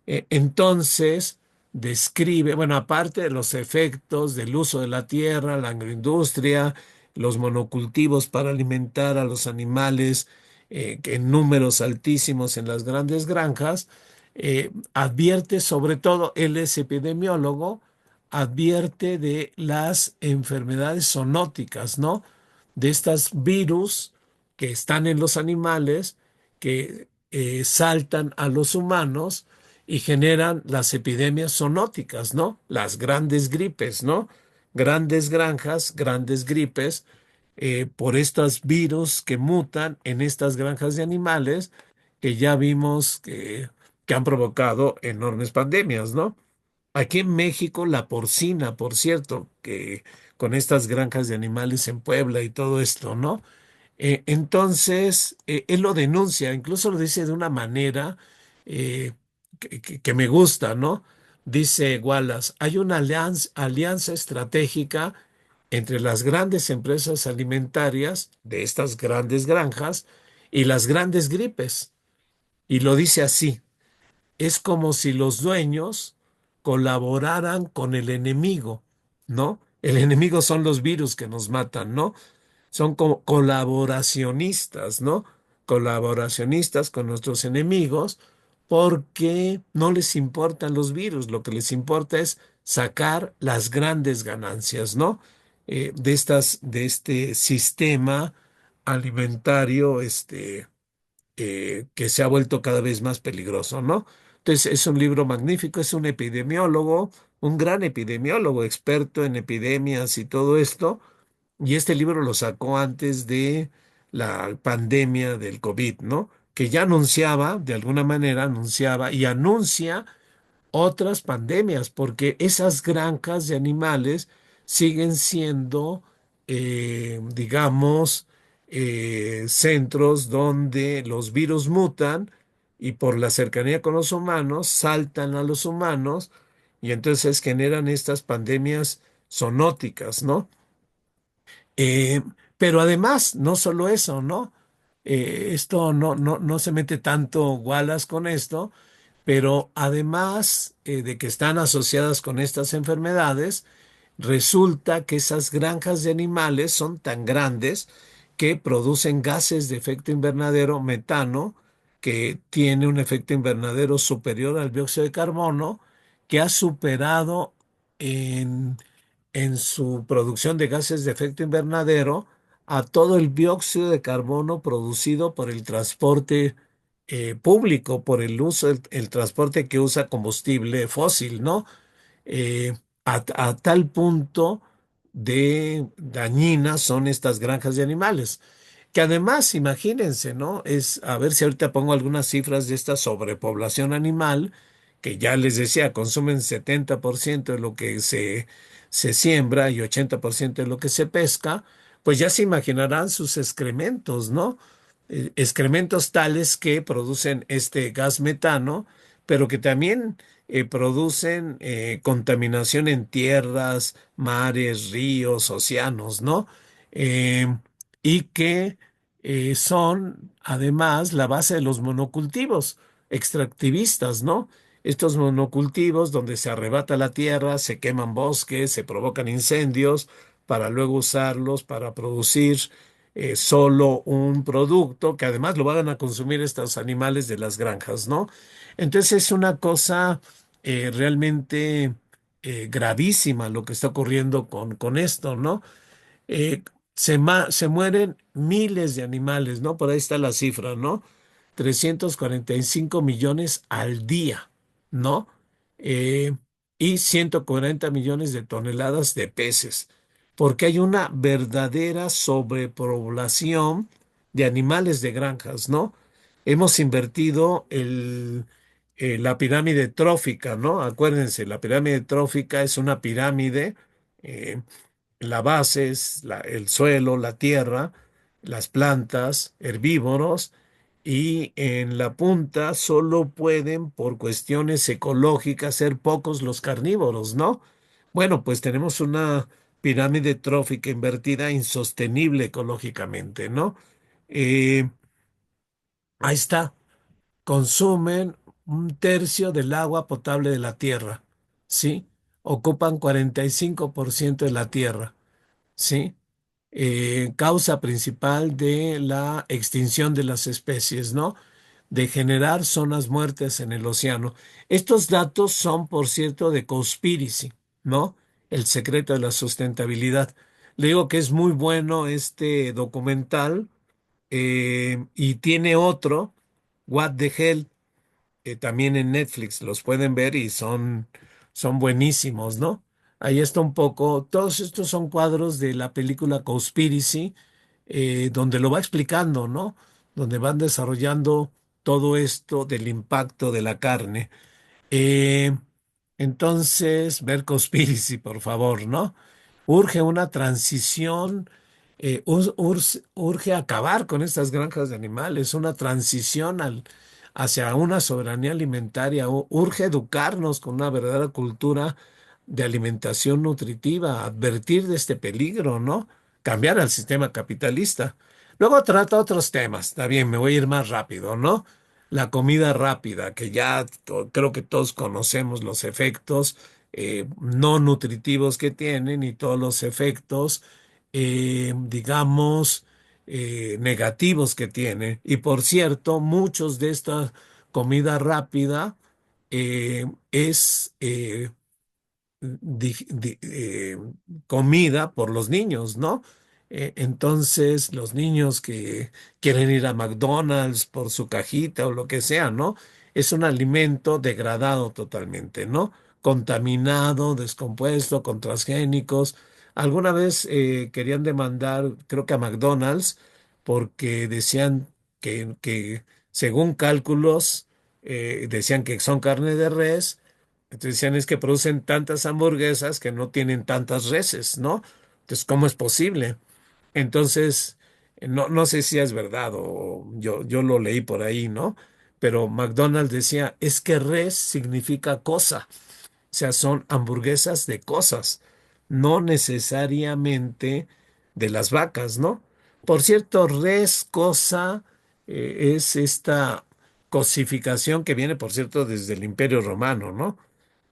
Entonces, describe, bueno, aparte de los efectos del uso de la tierra, la agroindustria, los monocultivos para alimentar a los animales que en números altísimos en las grandes granjas, advierte sobre todo, él es epidemiólogo, advierte de las enfermedades zoonóticas, ¿no? De estas virus que están en los animales, que saltan a los humanos y generan las epidemias zoonóticas, ¿no? Las grandes gripes, ¿no? Grandes granjas, grandes gripes, por estos virus que mutan en estas granjas de animales que ya vimos que han provocado enormes pandemias, ¿no? Aquí en México, la porcina, por cierto, que con estas granjas de animales en Puebla y todo esto, ¿no? Entonces, él lo denuncia, incluso lo dice de una manera eh, que me gusta, ¿no? Dice Wallace, hay una alianza estratégica entre las grandes empresas alimentarias de estas grandes granjas y las grandes gripes. Y lo dice así, es como si los dueños colaboraran con el enemigo, ¿no? El enemigo son los virus que nos matan, ¿no? Son como colaboracionistas, ¿no? Colaboracionistas con nuestros enemigos porque no les importan los virus, lo que les importa es sacar las grandes ganancias, ¿no? De este sistema alimentario, que se ha vuelto cada vez más peligroso, ¿no? Entonces, es un libro magnífico, es un epidemiólogo, un gran epidemiólogo, experto en epidemias y todo esto, y este libro lo sacó antes de la pandemia del COVID, ¿no? Que ya anunciaba, de alguna manera, anunciaba y anuncia otras pandemias, porque esas granjas de animales siguen siendo, digamos, centros donde los virus mutan y por la cercanía con los humanos saltan a los humanos y entonces generan estas pandemias zoonóticas, ¿no? Eh, pero además, no solo eso, ¿no? Esto no se mete tanto Wallace con esto, pero además de que están asociadas con estas enfermedades, resulta que esas granjas de animales son tan grandes que producen gases de efecto invernadero, metano, que tiene un efecto invernadero superior al dióxido de carbono, que ha superado en, en su producción de gases de efecto invernadero a todo el dióxido de carbono producido por el transporte público, por el uso, el transporte que usa combustible fósil, ¿no? eh, a tal punto de dañinas son estas granjas de animales. Que además, imagínense, ¿no? Es, a ver si ahorita pongo algunas cifras de esta sobrepoblación animal, que ya les decía, consumen 70% de lo que se siembra y 80% de lo que se pesca, pues ya se imaginarán sus excrementos, ¿no? Excrementos tales que producen este gas metano, pero que también producen contaminación en tierras, mares, ríos, océanos, ¿no? Eh, y que son además la base de los monocultivos extractivistas, ¿no? Estos monocultivos donde se arrebata la tierra, se queman bosques, se provocan incendios para luego usarlos para producir solo un producto que además lo van a consumir estos animales de las granjas, ¿no? Entonces es una cosa realmente gravísima lo que está ocurriendo con esto, ¿no? eh, se mueren miles de animales, ¿no? Por ahí está la cifra, ¿no? 345 millones al día, ¿no? Eh, y 140 millones de toneladas de peces, porque hay una verdadera sobrepoblación de animales de granjas, ¿no? Hemos invertido la pirámide trófica, ¿no? Acuérdense, la pirámide trófica es una pirámide. eh, la base es el suelo, la tierra, las plantas, herbívoros, y en la punta solo pueden, por cuestiones ecológicas, ser pocos los carnívoros, ¿no? Bueno, pues tenemos una pirámide trófica invertida insostenible ecológicamente, ¿no? Eh, ahí está, consumen un tercio del agua potable de la tierra, ¿sí? Ocupan 45% de la tierra, ¿sí? causa principal de la extinción de las especies, ¿no? De generar zonas muertas en el océano. Estos datos son, por cierto, de Conspiracy, ¿no? El secreto de la sustentabilidad. Le digo que es muy bueno este documental y tiene otro, What the Hell, también en Netflix. Los pueden ver y son buenísimos, ¿no? Ahí está un poco, todos estos son cuadros de la película Conspiracy, donde lo va explicando, ¿no? Donde van desarrollando todo esto del impacto de la carne. Eh, entonces, ver Conspiracy, por favor, ¿no? Urge una transición, urge acabar con estas granjas de animales, una transición hacia una soberanía alimentaria, urge educarnos con una verdadera cultura de alimentación nutritiva, advertir de este peligro, ¿no? Cambiar al sistema capitalista. Luego trata otros temas, está bien, me voy a ir más rápido, ¿no? La comida rápida, que ya creo que todos conocemos los efectos no nutritivos que tienen y todos los efectos, digamos, negativos que tiene. Y por cierto, muchos de esta comida rápida es comida por los niños, ¿no? Entonces, los niños que quieren ir a McDonald's por su cajita o lo que sea, ¿no? Es un alimento degradado totalmente, ¿no? Contaminado, descompuesto, con transgénicos. Alguna vez querían demandar, creo que a McDonald's, porque decían que según cálculos, decían que son carne de res. Entonces decían es que producen tantas hamburguesas que no tienen tantas reses, ¿no? Entonces, ¿cómo es posible? Entonces, no sé si es verdad o yo lo leí por ahí, ¿no? Pero McDonald's decía, es que res significa cosa, o sea, son hamburguesas de cosas, no necesariamente de las vacas, ¿no? Por cierto, res, cosa, es esta cosificación que viene, por cierto, desde el Imperio Romano, ¿no?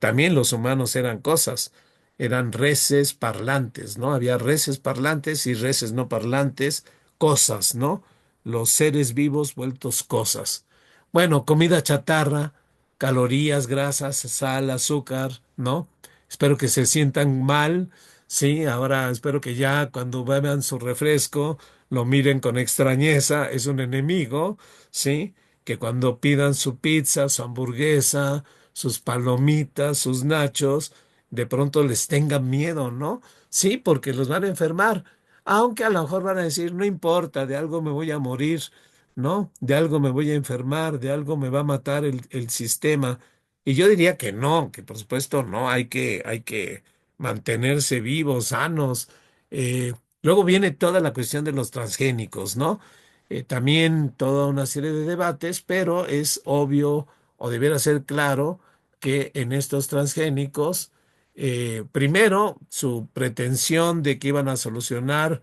También los humanos eran cosas, eran reses parlantes, ¿no? Había reses parlantes y reses no parlantes, cosas, ¿no? Los seres vivos vueltos cosas. Bueno, comida chatarra, calorías, grasas, sal, azúcar, ¿no? Espero que se sientan mal, sí, ahora espero que ya cuando beban su refresco lo miren con extrañeza, es un enemigo, sí, que cuando pidan su pizza, su hamburguesa, sus palomitas, sus nachos, de pronto les tengan miedo, ¿no? Sí, porque los van a enfermar, aunque a lo mejor van a decir, no importa, de algo me voy a morir, ¿no? De algo me voy a enfermar, de algo me va a matar el sistema. Y yo diría que no, que por supuesto no, hay que mantenerse vivos, sanos. Eh, Luego viene toda la cuestión de los transgénicos, ¿no? También toda una serie de debates, pero es obvio o debiera ser claro que en estos transgénicos, primero, su pretensión de que iban a solucionar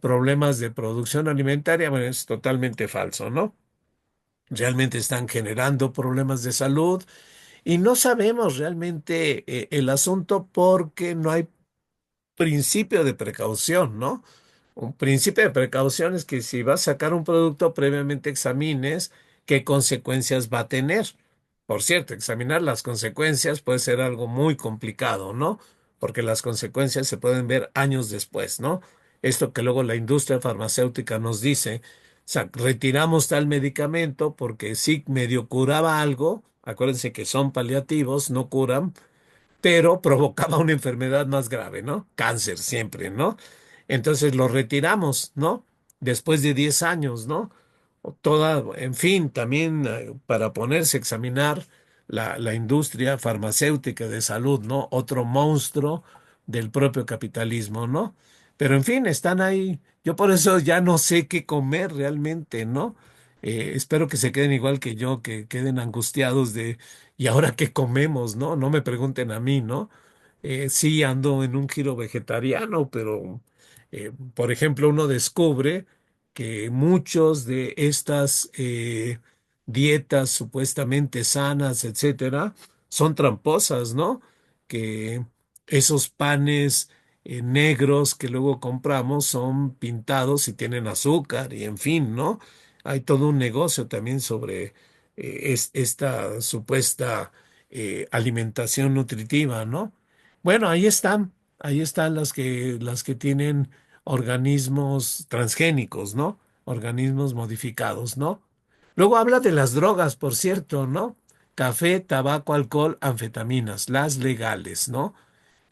problemas de producción alimentaria, bueno, es totalmente falso, ¿no? Realmente están generando problemas de salud y no sabemos realmente el asunto porque no hay principio de precaución, ¿no? Un principio de precaución es que si vas a sacar un producto, previamente examines qué consecuencias va a tener. Por cierto, examinar las consecuencias puede ser algo muy complicado, ¿no? Porque las consecuencias se pueden ver años después, ¿no? Esto que luego la industria farmacéutica nos dice, o sea, retiramos tal medicamento porque sí medio curaba algo, acuérdense que son paliativos, no curan, pero provocaba una enfermedad más grave, ¿no? Cáncer siempre, ¿no? Entonces lo retiramos, ¿no? Después de 10 años, ¿no? Toda, en fin, también para ponerse a examinar la industria farmacéutica de salud, ¿no? Otro monstruo del propio capitalismo, ¿no? Pero en fin, están ahí. Yo por eso ya no sé qué comer realmente, ¿no? Espero que se queden igual que yo, que queden angustiados de, ¿y ahora qué comemos, no? No me pregunten a mí, ¿no? Sí, ando en un giro vegetariano, pero, por ejemplo, uno descubre que muchos de estas dietas supuestamente sanas, etcétera, son tramposas, ¿no? Que esos panes negros que luego compramos son pintados y tienen azúcar y en fin, ¿no? Hay todo un negocio también sobre esta supuesta alimentación nutritiva, ¿no? Bueno, ahí están las que tienen organismos transgénicos, ¿no? Organismos modificados, ¿no? Luego habla de las drogas, por cierto, ¿no? Café, tabaco, alcohol, anfetaminas, las legales, ¿no?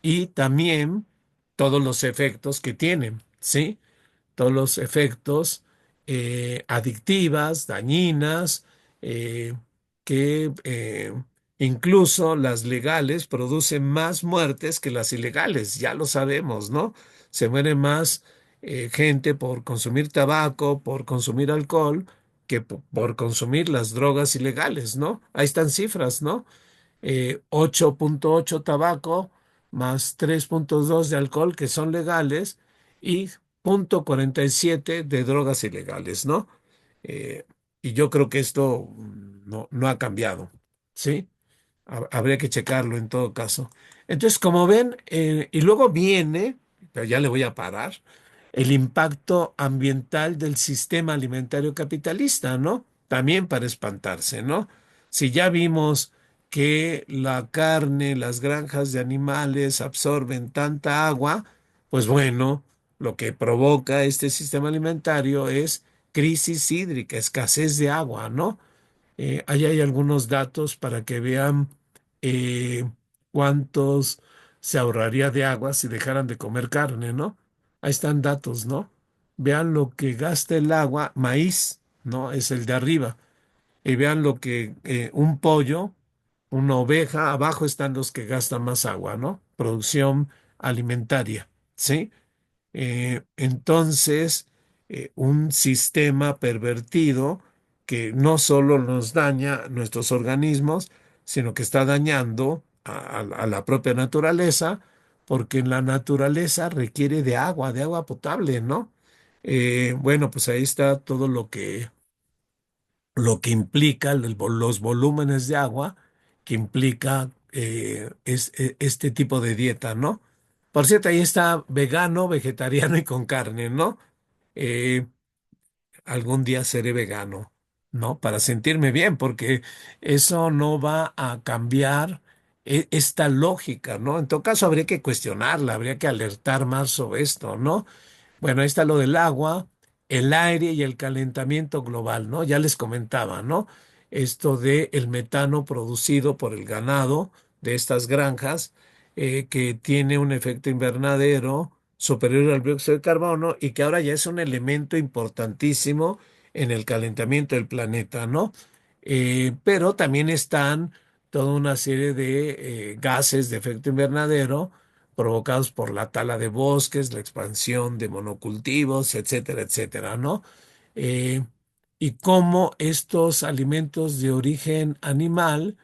Y también todos los efectos que tienen, ¿sí? Todos los efectos adictivas, dañinas, eh, que incluso las legales producen más muertes que las ilegales, ya lo sabemos, ¿no? Se muere más gente por consumir tabaco, por consumir alcohol, que por consumir las drogas ilegales, ¿no? Ahí están cifras, ¿no? 8,8 tabaco más 3,2 de alcohol que son legales y 0,47 de drogas ilegales, ¿no? Eh, y yo creo que esto no ha cambiado, ¿sí? Habría que checarlo en todo caso. Entonces, como ven, y luego viene, pero ya le voy a parar, el impacto ambiental del sistema alimentario capitalista, ¿no? También para espantarse, ¿no? Si ya vimos que la carne, las granjas de animales absorben tanta agua, pues bueno, lo que provoca este sistema alimentario es crisis hídrica, escasez de agua, ¿no? Ahí hay algunos datos para que vean eh, cuántos se ahorraría de agua si dejaran de comer carne, ¿no? Ahí están datos, ¿no? Vean lo que gasta el agua, maíz, ¿no? Es el de arriba. Y vean lo que un pollo, una oveja, abajo están los que gastan más agua, ¿no? Producción alimentaria, ¿sí? Entonces, un sistema pervertido que no solo nos daña nuestros organismos, sino que está dañando a la propia naturaleza, porque la naturaleza requiere de agua potable, ¿no? Bueno, pues ahí está todo lo que implica los volúmenes de agua que implica este tipo de dieta, ¿no? Por cierto, ahí está vegano, vegetariano y con carne, ¿no? Eh, Algún día seré vegano, ¿no? Para sentirme bien, porque eso no va a cambiar esta lógica, ¿no? En todo caso, habría que cuestionarla, habría que alertar más sobre esto, ¿no? Bueno, ahí está lo del agua, el aire y el calentamiento global, ¿no? Ya les comentaba, ¿no? Esto de el metano producido por el ganado de estas granjas, que tiene un efecto invernadero superior al dióxido de carbono y que ahora ya es un elemento importantísimo en el calentamiento del planeta, ¿no? Pero también están toda una serie de gases de efecto invernadero provocados por la tala de bosques, la expansión de monocultivos, etcétera, etcétera, ¿no? Eh, y cómo estos alimentos de origen animal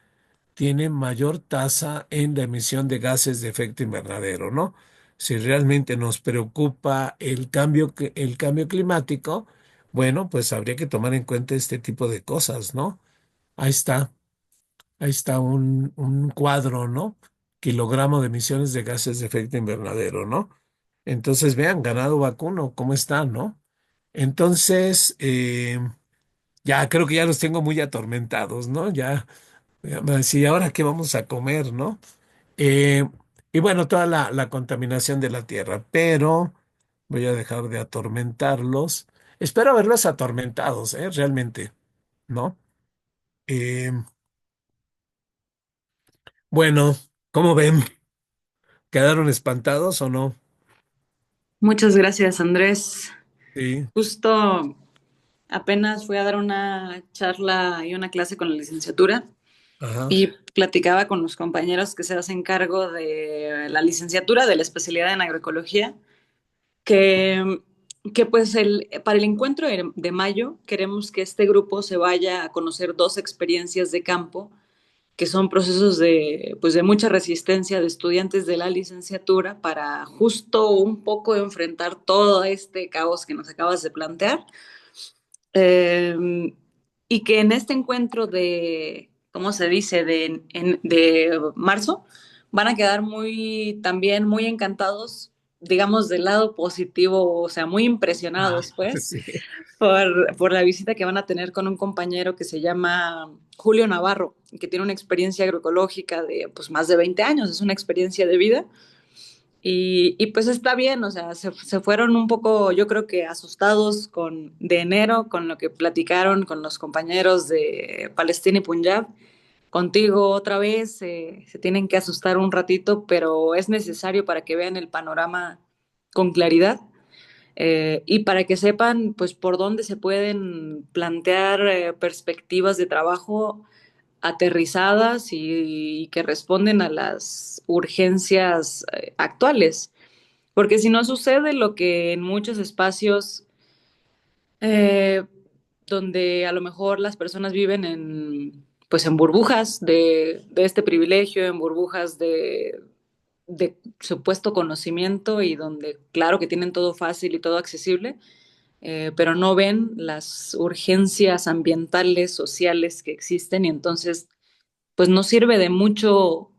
tienen mayor tasa en la emisión de gases de efecto invernadero, ¿no? Si realmente nos preocupa el cambio climático, bueno, pues habría que tomar en cuenta este tipo de cosas, ¿no? Ahí está. Ahí está un cuadro, ¿no? Kilogramo de emisiones de gases de efecto invernadero, ¿no? Entonces, vean, ganado vacuno, ¿cómo está, no? Entonces, ya creo que ya los tengo muy atormentados, ¿no? Ya me decía, ¿ahora qué vamos a comer, no? Eh, y bueno, toda la contaminación de la tierra, pero voy a dejar de atormentarlos. Espero haberlos atormentados, realmente, ¿no? Eh, bueno, ¿cómo ven? ¿Quedaron espantados o no? Muchas gracias, Andrés. Sí, Justo apenas fui a dar una charla y una clase con la licenciatura ajá, y platicaba con los compañeros que se hacen cargo de la licenciatura de la especialidad en agroecología, que, que pues para el encuentro de mayo queremos que este grupo se vaya a conocer dos experiencias de campo que son procesos de, pues de mucha resistencia de estudiantes de la licenciatura para justo un poco enfrentar todo este caos que nos acabas de plantear. Eh, y que en este encuentro de, ¿cómo se dice?, de marzo, van a quedar muy, también muy encantados digamos, del lado positivo, o sea, muy Ah, impresionados, pues, sí. por la visita que van a tener con un compañero que se llama Julio Navarro, que tiene una experiencia agroecológica de, pues, más de 20 años, es una experiencia de vida. Y pues está bien, o sea, se fueron un poco, yo creo que asustados de enero, con lo que platicaron con los compañeros de Palestina y Punjab. Contigo otra vez se tienen que asustar un ratito, pero es necesario para que vean el panorama con claridad, y para que sepan pues por dónde se pueden plantear perspectivas de trabajo aterrizadas y que responden a las urgencias actuales. Porque si no sucede lo que en muchos espacios eh, donde a lo mejor las personas viven en, pues en burbujas de este privilegio, en burbujas de supuesto conocimiento y donde claro que tienen todo fácil y todo accesible, pero no ven las urgencias ambientales, sociales que existen y entonces pues no sirve de mucho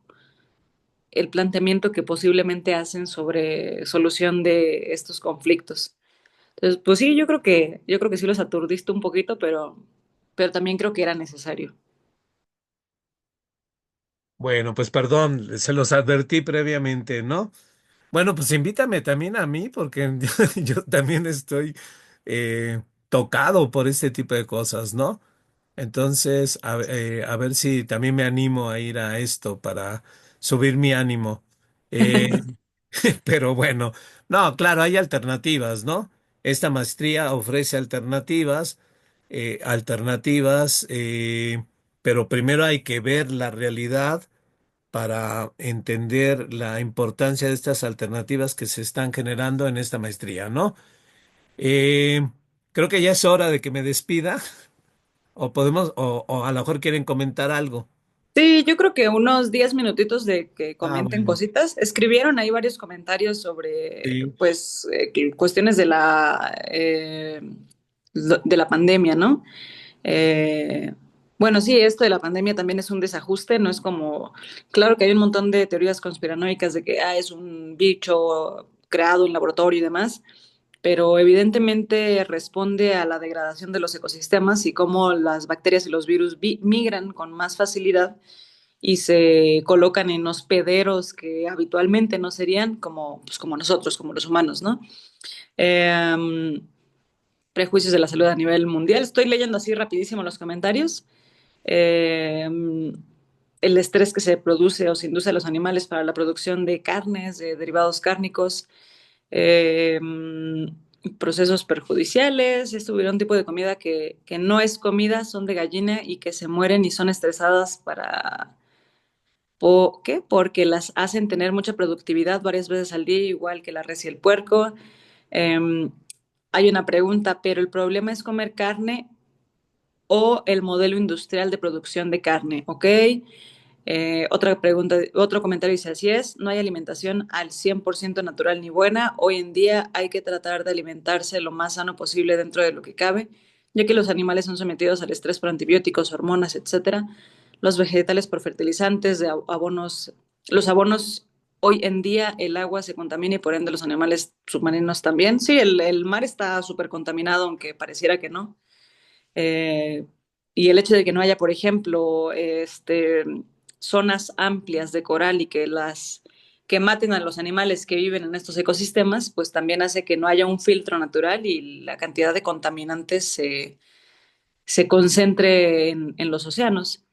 el planteamiento que posiblemente hacen sobre solución de estos conflictos. Entonces, pues sí, yo creo que sí los aturdiste un poquito, pero también creo que era necesario. Bueno, pues perdón, se los advertí previamente, ¿no? Bueno, pues invítame también a mí, porque yo también estoy tocado por este tipo de cosas, ¿no? Entonces, a ver si también me animo a ir a esto para subir mi ánimo. Eh, pero bueno, no, claro, hay alternativas, ¿no? Esta maestría ofrece alternativas, pero primero hay que ver la realidad para entender la importancia de estas alternativas que se están generando en esta maestría, ¿no? Eh, Creo que ya es hora de que me despida, o podemos, o a lo mejor quieren comentar algo. Sí, yo creo que unos 10 minutitos de que Ah, comenten bueno, cositas. Escribieron ahí varios comentarios sobre, sí. pues, cuestiones de la pandemia, ¿no? Eh, bueno, sí, esto de la pandemia también es un desajuste, no es como, claro que hay un montón de teorías conspiranoicas de que es un bicho creado en laboratorio y demás, pero evidentemente responde a la degradación de los ecosistemas y cómo las bacterias y los virus migran con más facilidad y se colocan en hospederos que habitualmente no serían como, pues, como nosotros, como los humanos, ¿no? Eh, Prejuicios de la salud a nivel mundial. Estoy leyendo así rapidísimo los comentarios. Eh, el estrés que se produce o se induce a los animales para la producción de carnes, de derivados cárnicos, eh, procesos perjudiciales. Esto hubiera un tipo de comida que no es comida, son de gallina y que se mueren y son estresadas para... ¿Por qué? Porque las hacen tener mucha productividad varias veces al día, igual que la res y el puerco. Eh, Hay una pregunta, pero el problema es comer carne o el modelo industrial de producción de carne, ¿ok? Otra pregunta, otro comentario dice, así es, no hay alimentación al 100% natural ni buena. Hoy en día hay que tratar de alimentarse lo más sano posible dentro de lo que cabe, ya que los animales son sometidos al estrés por antibióticos, hormonas, etcétera. Los vegetales por fertilizantes, de abonos, los abonos, hoy en día el agua se contamina y por ende los animales submarinos también. Sí, el mar está súper contaminado, aunque pareciera que no. Eh, y el hecho de que no haya, por ejemplo, zonas amplias de coral y que maten a los animales que viven en estos ecosistemas, pues también hace que no haya un filtro natural y la cantidad de contaminantes se concentre en los océanos.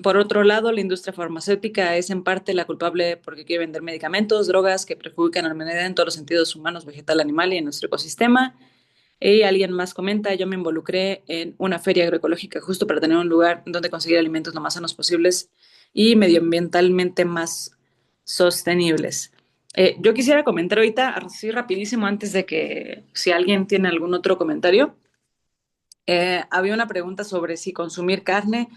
Por otro lado, la industria farmacéutica es en parte la culpable porque quiere vender medicamentos, drogas que perjudican a la humanidad en todos los sentidos humanos, vegetal, animal y en nuestro ecosistema. Y alguien más comenta, yo me involucré en una feria agroecológica justo para tener un lugar donde conseguir alimentos lo más sanos posibles y medioambientalmente más sostenibles. Yo quisiera comentar ahorita, así rapidísimo, antes de que si alguien tiene algún otro comentario, había una pregunta sobre si consumir carne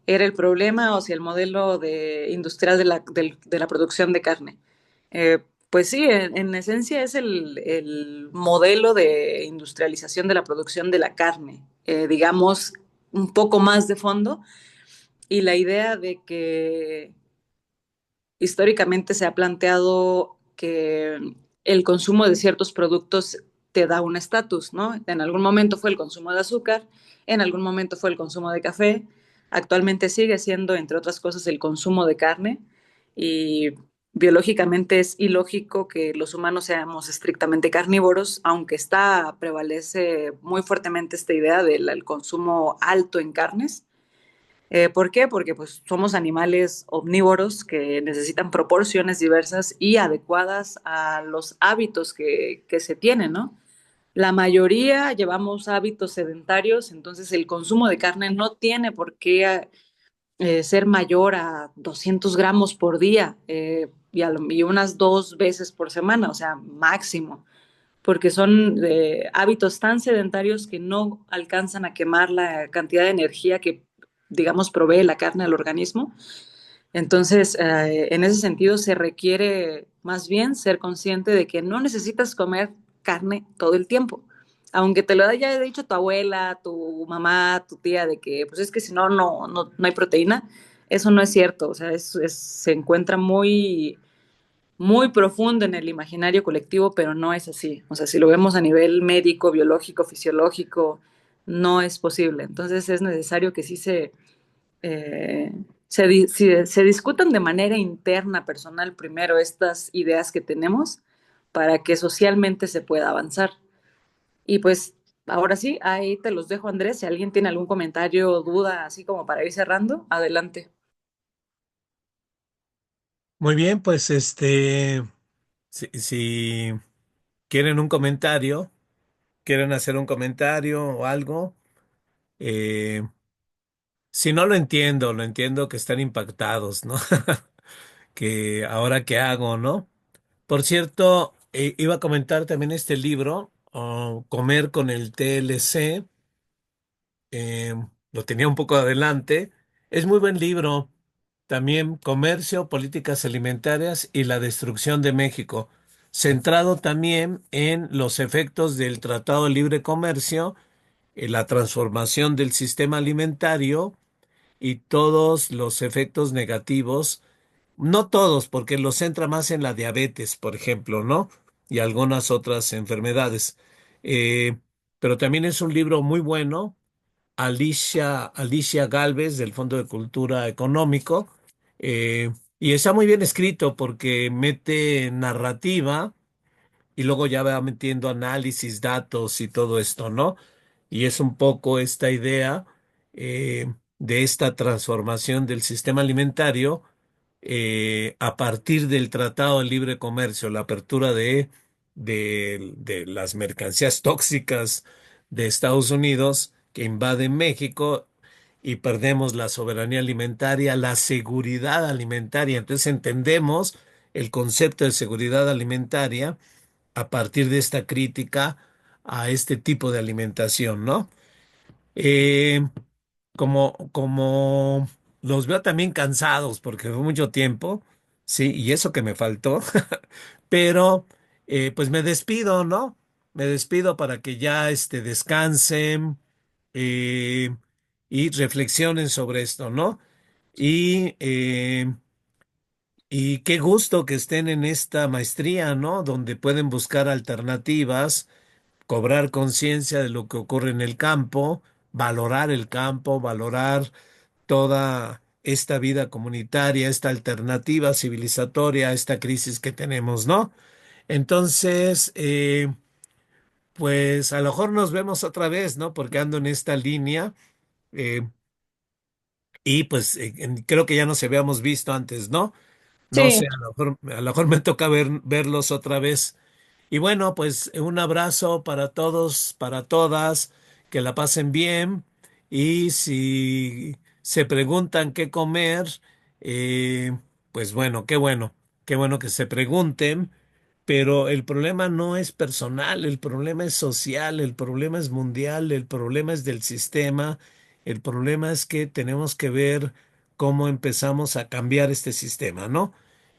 era el problema o si el modelo industrial de la producción de carne. Pues sí, en esencia es el modelo de industrialización de la producción de la carne, digamos, un poco más de fondo, y la idea de que históricamente se ha planteado que el consumo de ciertos productos te da un estatus, ¿no? En algún momento fue el consumo de azúcar, en algún momento fue el consumo de café, actualmente sigue siendo, entre otras cosas, el consumo de carne y biológicamente es ilógico que los humanos seamos estrictamente carnívoros, aunque prevalece muy fuertemente esta idea del consumo alto en carnes. ¿Por qué? Porque pues, somos animales omnívoros que necesitan proporciones diversas y adecuadas a los hábitos que se tienen, ¿no? La mayoría llevamos hábitos sedentarios, entonces el consumo de carne no tiene por qué ser mayor a 200 gramos por día y unas 2 veces por semana, o sea, máximo, porque son hábitos tan sedentarios que no alcanzan a quemar la cantidad de energía que, digamos, provee la carne al organismo. Entonces, en ese sentido, se requiere más bien ser consciente de que no necesitas comer carne todo el tiempo. Aunque te lo haya dicho tu abuela, tu mamá, tu tía, de que pues es que si no, no hay proteína, eso no es cierto. O sea, se encuentra muy profundo en el imaginario colectivo, pero no es así. O sea, si lo vemos a nivel médico, biológico, fisiológico, no es posible. Entonces es necesario que eh, se discutan de manera interna, personal, primero estas ideas que tenemos para que socialmente se pueda avanzar. Y pues ahora sí, ahí te los dejo, Andrés. Si alguien tiene algún comentario o duda, así como para ir cerrando, adelante. Muy bien, pues si quieren un comentario, quieren hacer un comentario o algo, eh, si no lo entiendo que están impactados, ¿no? Que ahora qué hago, ¿no? Por cierto, iba a comentar también este libro, Comer con el TLC, eh, lo tenía un poco adelante. Es muy buen libro. También Comercio, Políticas Alimentarias y la Destrucción de México, centrado también en los efectos del Tratado de Libre Comercio, la transformación del sistema alimentario y todos los efectos negativos, no todos, porque los centra más en la diabetes, por ejemplo, ¿no? Y algunas otras enfermedades. Eh, pero también es un libro muy bueno. Alicia Galvez del Fondo de Cultura Económico. eh, y está muy bien escrito porque mete narrativa y luego ya va metiendo análisis, datos y todo esto, ¿no? Y es un poco esta idea de esta transformación del sistema alimentario a partir del Tratado de Libre Comercio, la apertura de las mercancías tóxicas de Estados Unidos que invaden México y perdemos la soberanía alimentaria, la seguridad alimentaria. Entonces entendemos el concepto de seguridad alimentaria a partir de esta crítica a este tipo de alimentación, ¿no? Eh, como los veo también cansados porque fue mucho tiempo, sí, y eso que me faltó, pero pues me despido, ¿no? Me despido para que ya descansen eh, y reflexionen sobre esto, ¿no? Y, eh, y qué gusto que estén en esta maestría, ¿no? Donde pueden buscar alternativas, cobrar conciencia de lo que ocurre en el campo, valorar toda esta vida comunitaria, esta alternativa civilizatoria, esta crisis que tenemos, ¿no? Entonces, pues a lo mejor nos vemos otra vez, ¿no? Porque ando en esta línea eh, y pues creo que ya nos habíamos visto antes, ¿no? No sé, Sí, a lo mejor me toca verlos otra vez. Y bueno, pues un abrazo para todos, para todas, que la pasen bien. Y si se preguntan qué comer, eh, pues bueno, qué bueno que se pregunten. Pero el problema no es personal, el problema es social, el problema es mundial, el problema es del sistema, el problema es que tenemos que ver cómo empezamos a cambiar este sistema, ¿no?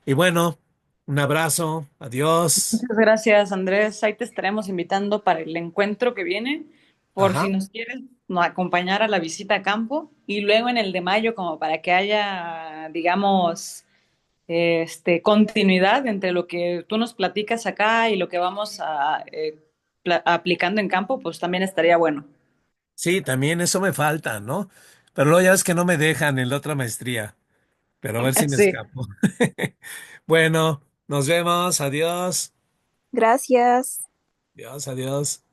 Y bueno, un abrazo, adiós. muchas gracias, Andrés. Ahí te estaremos invitando para el encuentro que viene, por si Ajá. nos quieres acompañar a la visita a campo y luego en el de mayo como para que haya, digamos, continuidad entre lo que tú nos platicas acá y lo que vamos aplicando en campo, pues también estaría bueno. Sí, también eso me falta, ¿no? Pero luego ya es que no me dejan en la otra maestría, pero a ver si me Sí. escapo. Bueno, nos vemos, adiós, Gracias. adiós, adiós.